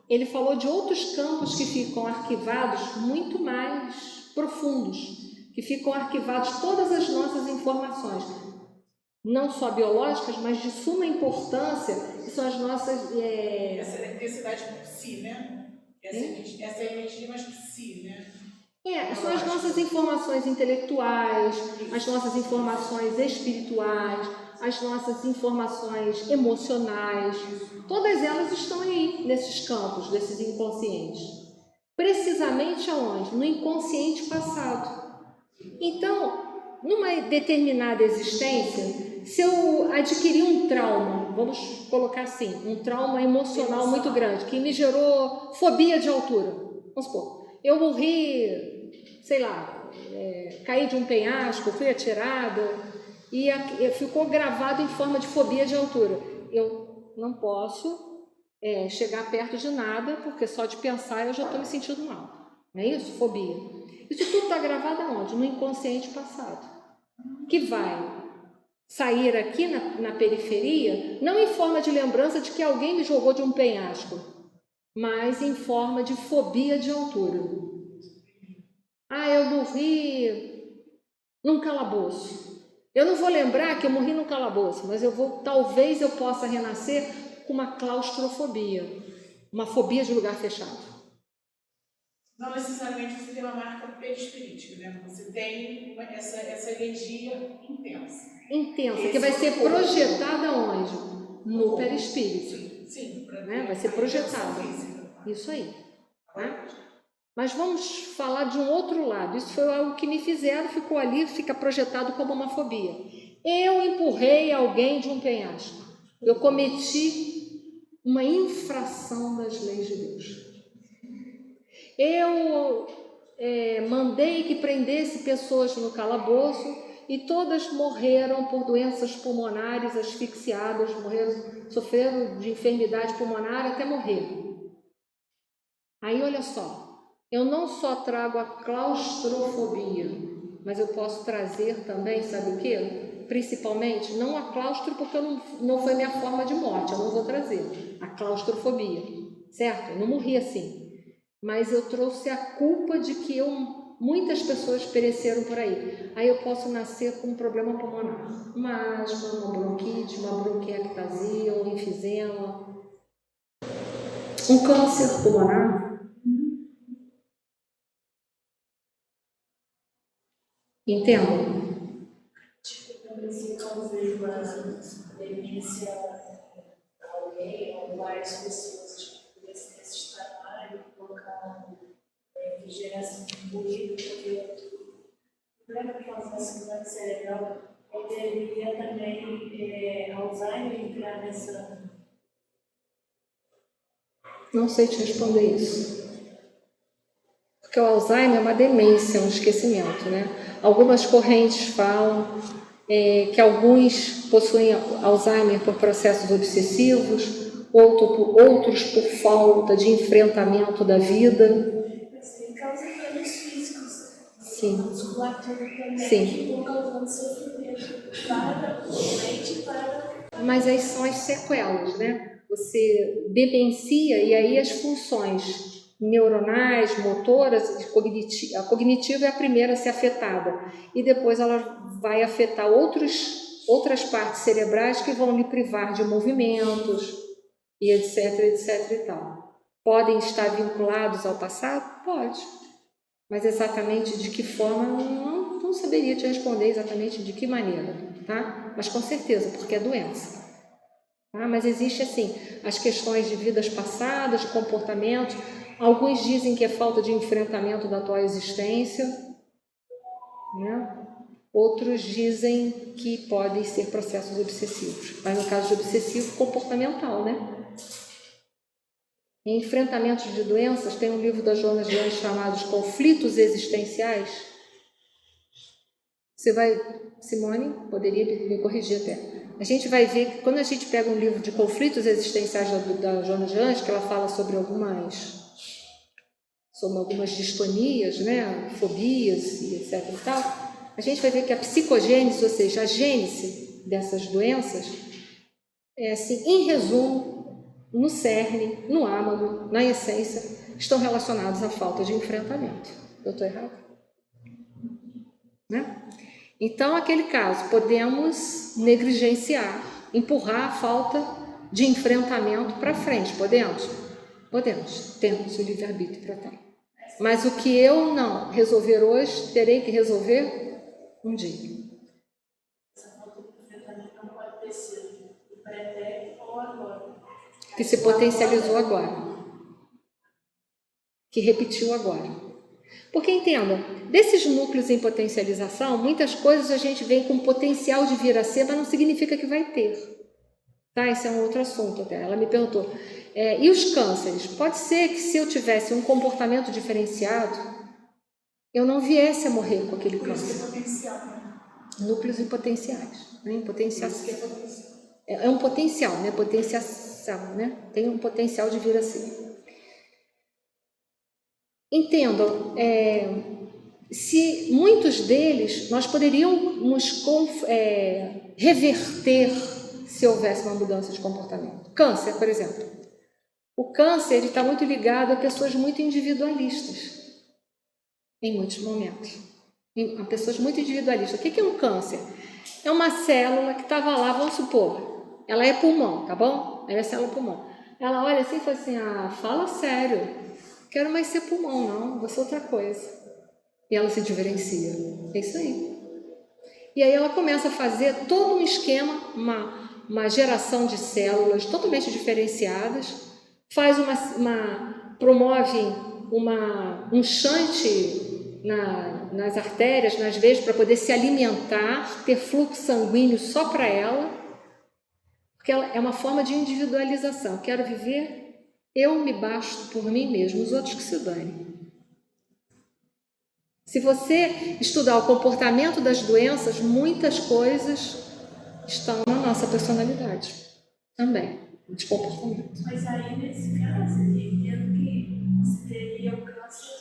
Ele falou de outros campos que ficam arquivados muito mais profundos, que ficam arquivados todas as nossas informações, não só biológicas, mas de suma importância, que são as nossas... Essa intensidade psi, né? Essa energia mais psi, né? São as nossas informações intelectuais, as nossas informações espirituais, as nossas informações emocionais, todas elas estão aí, nesses campos, desses inconscientes. Precisamente aonde? No inconsciente passado. Então, numa determinada existência, se eu adquirir um trauma, vamos colocar assim, um trauma emocional muito grande, que me gerou fobia de altura, vamos supor, eu morri, sei lá, caí de um penhasco, fui atirada e ficou gravado em forma de fobia de altura. Eu não posso chegar perto de nada, porque só de pensar eu já estou me sentindo mal. Não é isso? Fobia. Isso tudo está gravado aonde? No inconsciente passado, que vai sair aqui na periferia, não em forma de lembrança de que alguém me jogou de um penhasco, mas em forma de fobia de altura. Eu morri num calabouço. Eu não vou lembrar que eu morri num calabouço, mas talvez eu possa renascer com uma claustrofobia, uma fobia de lugar fechado. Não necessariamente você tem uma marca perispirítica, né? Você tem essa energia intensa. Intensa, que vai ser projetada onde? No perispírito. Sim, né? Vai ser projetada. Isso aí. Tá? Mas vamos falar de um outro lado. Isso foi algo que me fizeram, ficou ali, fica projetado como uma fobia. Eu empurrei alguém de um penhasco. Eu cometi uma infração das leis de Deus. Eu mandei que prendesse pessoas no calabouço e todas morreram por doenças pulmonares, asfixiadas, sofreram de enfermidade pulmonar até morrer. Aí, olha só, eu não só trago a claustrofobia, mas eu posso trazer também, sabe o quê? Principalmente, não a claustro, porque não foi minha forma de morte, eu não vou trazer a claustrofobia, certo? Eu não morri assim. Mas eu trouxe a culpa de que muitas pessoas pereceram por aí. Aí eu posso nascer com um problema pulmonar. Uma asma, uma bronquite, uma bronquiectasia, um enfisema, um câncer pulmonar. Entendam? Também se causei uma demência a alguém ou várias pessoas nesse trabalho, colocar refrigeração de ruído, porque o problema que causa acidente cerebral deveria também Alzheimer entrar nessa. Não sei te responder isso. Porque o Alzheimer é uma demência, um esquecimento, né? Algumas correntes falam que alguns possuem Alzheimer por processos obsessivos, outros por falta de enfrentamento da vida. Assim, causa danos físicos. Sim. Musculatura também. Sim. Que vão causando sofrimento para o doente, para. Mas aí são as sequelas, né? Você demencia e aí as funções neuronais, motoras, a cognitiva é a primeira a ser afetada, e depois ela vai afetar outras partes cerebrais que vão lhe privar de movimentos, e etc, etc e tal. Podem estar vinculados ao passado? Pode. Mas exatamente de que forma, não saberia te responder exatamente de que maneira, tá? Mas com certeza, porque é doença. Tá? Mas existe assim, as questões de vidas passadas, de comportamento. Alguns dizem que é falta de enfrentamento da atual existência, né? Outros dizem que podem ser processos obsessivos. Mas no caso de obsessivo, comportamental, né? Em enfrentamentos de doenças, tem um livro da Joana de Anjos chamado Conflitos Existenciais. Você vai, Simone, poderia me corrigir até. A gente vai ver que quando a gente pega um livro de conflitos existenciais da Joana de Anjos, que ela fala sobre algumas distonias, né, fobias e etc e tal, a gente vai ver que a psicogênese, ou seja, a gênese dessas doenças, é assim, em resumo, no cerne, no âmago, na essência, estão relacionados à falta de enfrentamento. Eu estou errado? Né? Então, aquele caso, podemos negligenciar, empurrar a falta de enfrentamento para frente. Podemos? Podemos. Temos o livre-arbítrio para tal. Mas o que eu não resolver hoje, terei que resolver um dia. Essa falta de enfrentamento não pode ter sido o pretérito ou agora. Que se potencializou agora. Que repetiu agora. Porque entendam, desses núcleos em potencialização, muitas coisas a gente vem com potencial de vir a ser, mas não significa que vai ter. Tá? Esse é um outro assunto até. Ela me perguntou, e os cânceres? Pode ser que se eu tivesse um comportamento diferenciado, eu não viesse a morrer com aquele câncer. Potencial, né? Núcleos em potenciais. Né? Em potenciação. Isso que é potencial. É um potencial, né? Potenciação, né? Tem um potencial de vir a ser. Entendam, se muitos deles nós poderíamos reverter se houvesse uma mudança de comportamento. Câncer, por exemplo. O câncer está muito ligado a pessoas muito individualistas, em muitos momentos. A pessoas muito individualistas. O que é um câncer? É uma célula que estava lá, vamos supor, ela é pulmão, tá bom? Ela é célula pulmão. Ela olha assim e fala assim, fala sério, quero mais ser pulmão não, vou ser outra coisa. E ela se diferencia. É isso aí. E aí ela começa a fazer todo um esquema, uma geração de células totalmente diferenciadas, promove um shunt nas artérias, nas veias, para poder se alimentar, ter fluxo sanguíneo só para ela, porque ela é uma forma de individualização. Quero viver, eu me basto por mim mesmo, os outros que se danem. Se você estudar o comportamento das doenças, muitas coisas estão na nossa personalidade também, de comportamento. Mas aí, nesse caso, eu entendo que você teria o câncer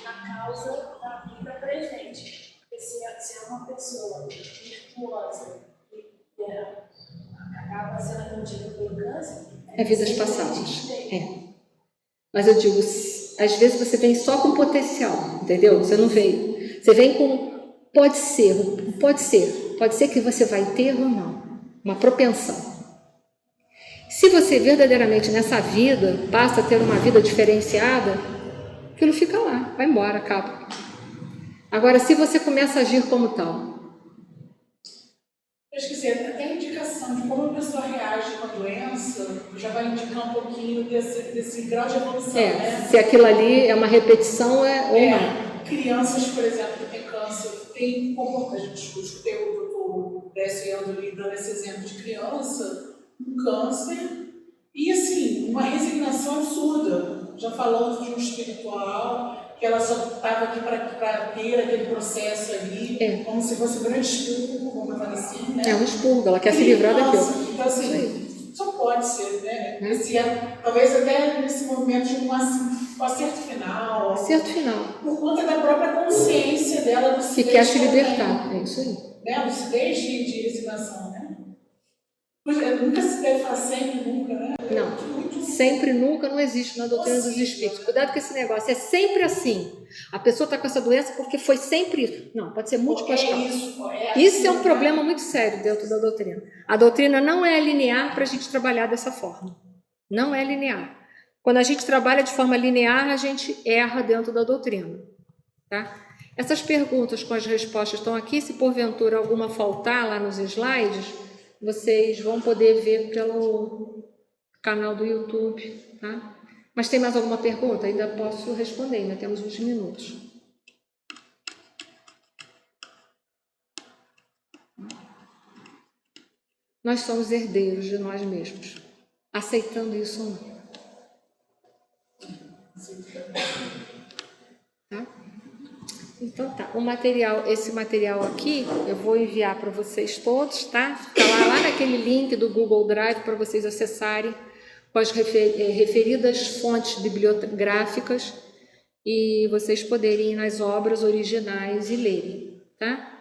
na causa da vida presente. Porque se é uma pessoa virtuosa e acaba sendo atingida pelo câncer, É vidas passadas. Mas eu digo, às vezes você vem só com potencial, entendeu? Você não veio. Você vem com pode ser que você vai ter ou não, uma propensão. Se você verdadeiramente nessa vida passa a ter uma vida diferenciada, aquilo fica lá, vai embora, acaba. Agora, se você começa a agir como tal, Pesquisei, até indicação de como a pessoa reage com a doença, já vai indicar um pouquinho desse grau de evolução, né? Se aquilo ali é uma repetição ou não. Crianças, por exemplo, que têm câncer, tem comportamento, a gente escutei o doutor Décio Andoli dando esse exemplo de criança, um câncer, e assim, uma resignação absurda. Já falamos de um espiritual, que ela só estava aqui para ter aquele processo ali, como se fosse um grande expurgo, vamos falar assim, né? É um expurgo, ela quer se livrar daquilo. Então, assim, só pode ser, né? Talvez até nesse momento de um acerto final. Acerto final. Por conta da própria consciência dela. Que quer se libertar, é isso aí. Né? Lucidez de resignação, né? Nunca se deve falar sempre, nunca, né? Não. sempre, nunca não existe na doutrina dos espíritos. Cuidado com esse negócio, é sempre assim. A pessoa está com essa doença porque foi sempre isso. Não, pode ser múltiplas causas. Isso é um problema muito sério dentro da doutrina. A doutrina não é linear para a gente trabalhar dessa forma. Não é linear. Quando a gente trabalha de forma linear, a gente erra dentro da doutrina. Tá? Essas perguntas com as respostas estão aqui. Se porventura alguma faltar lá nos slides, vocês vão poder ver pelo canal do YouTube, tá? Mas tem mais alguma pergunta? Ainda posso responder, ainda temos uns minutos. Nós somos herdeiros de nós mesmos, aceitando isso ou não. Tá? Então tá, esse material aqui eu vou enviar para vocês todos, tá? Fica lá naquele link do Google Drive para vocês acessarem com as referidas fontes bibliográficas e vocês poderem ir nas obras originais e lerem, tá?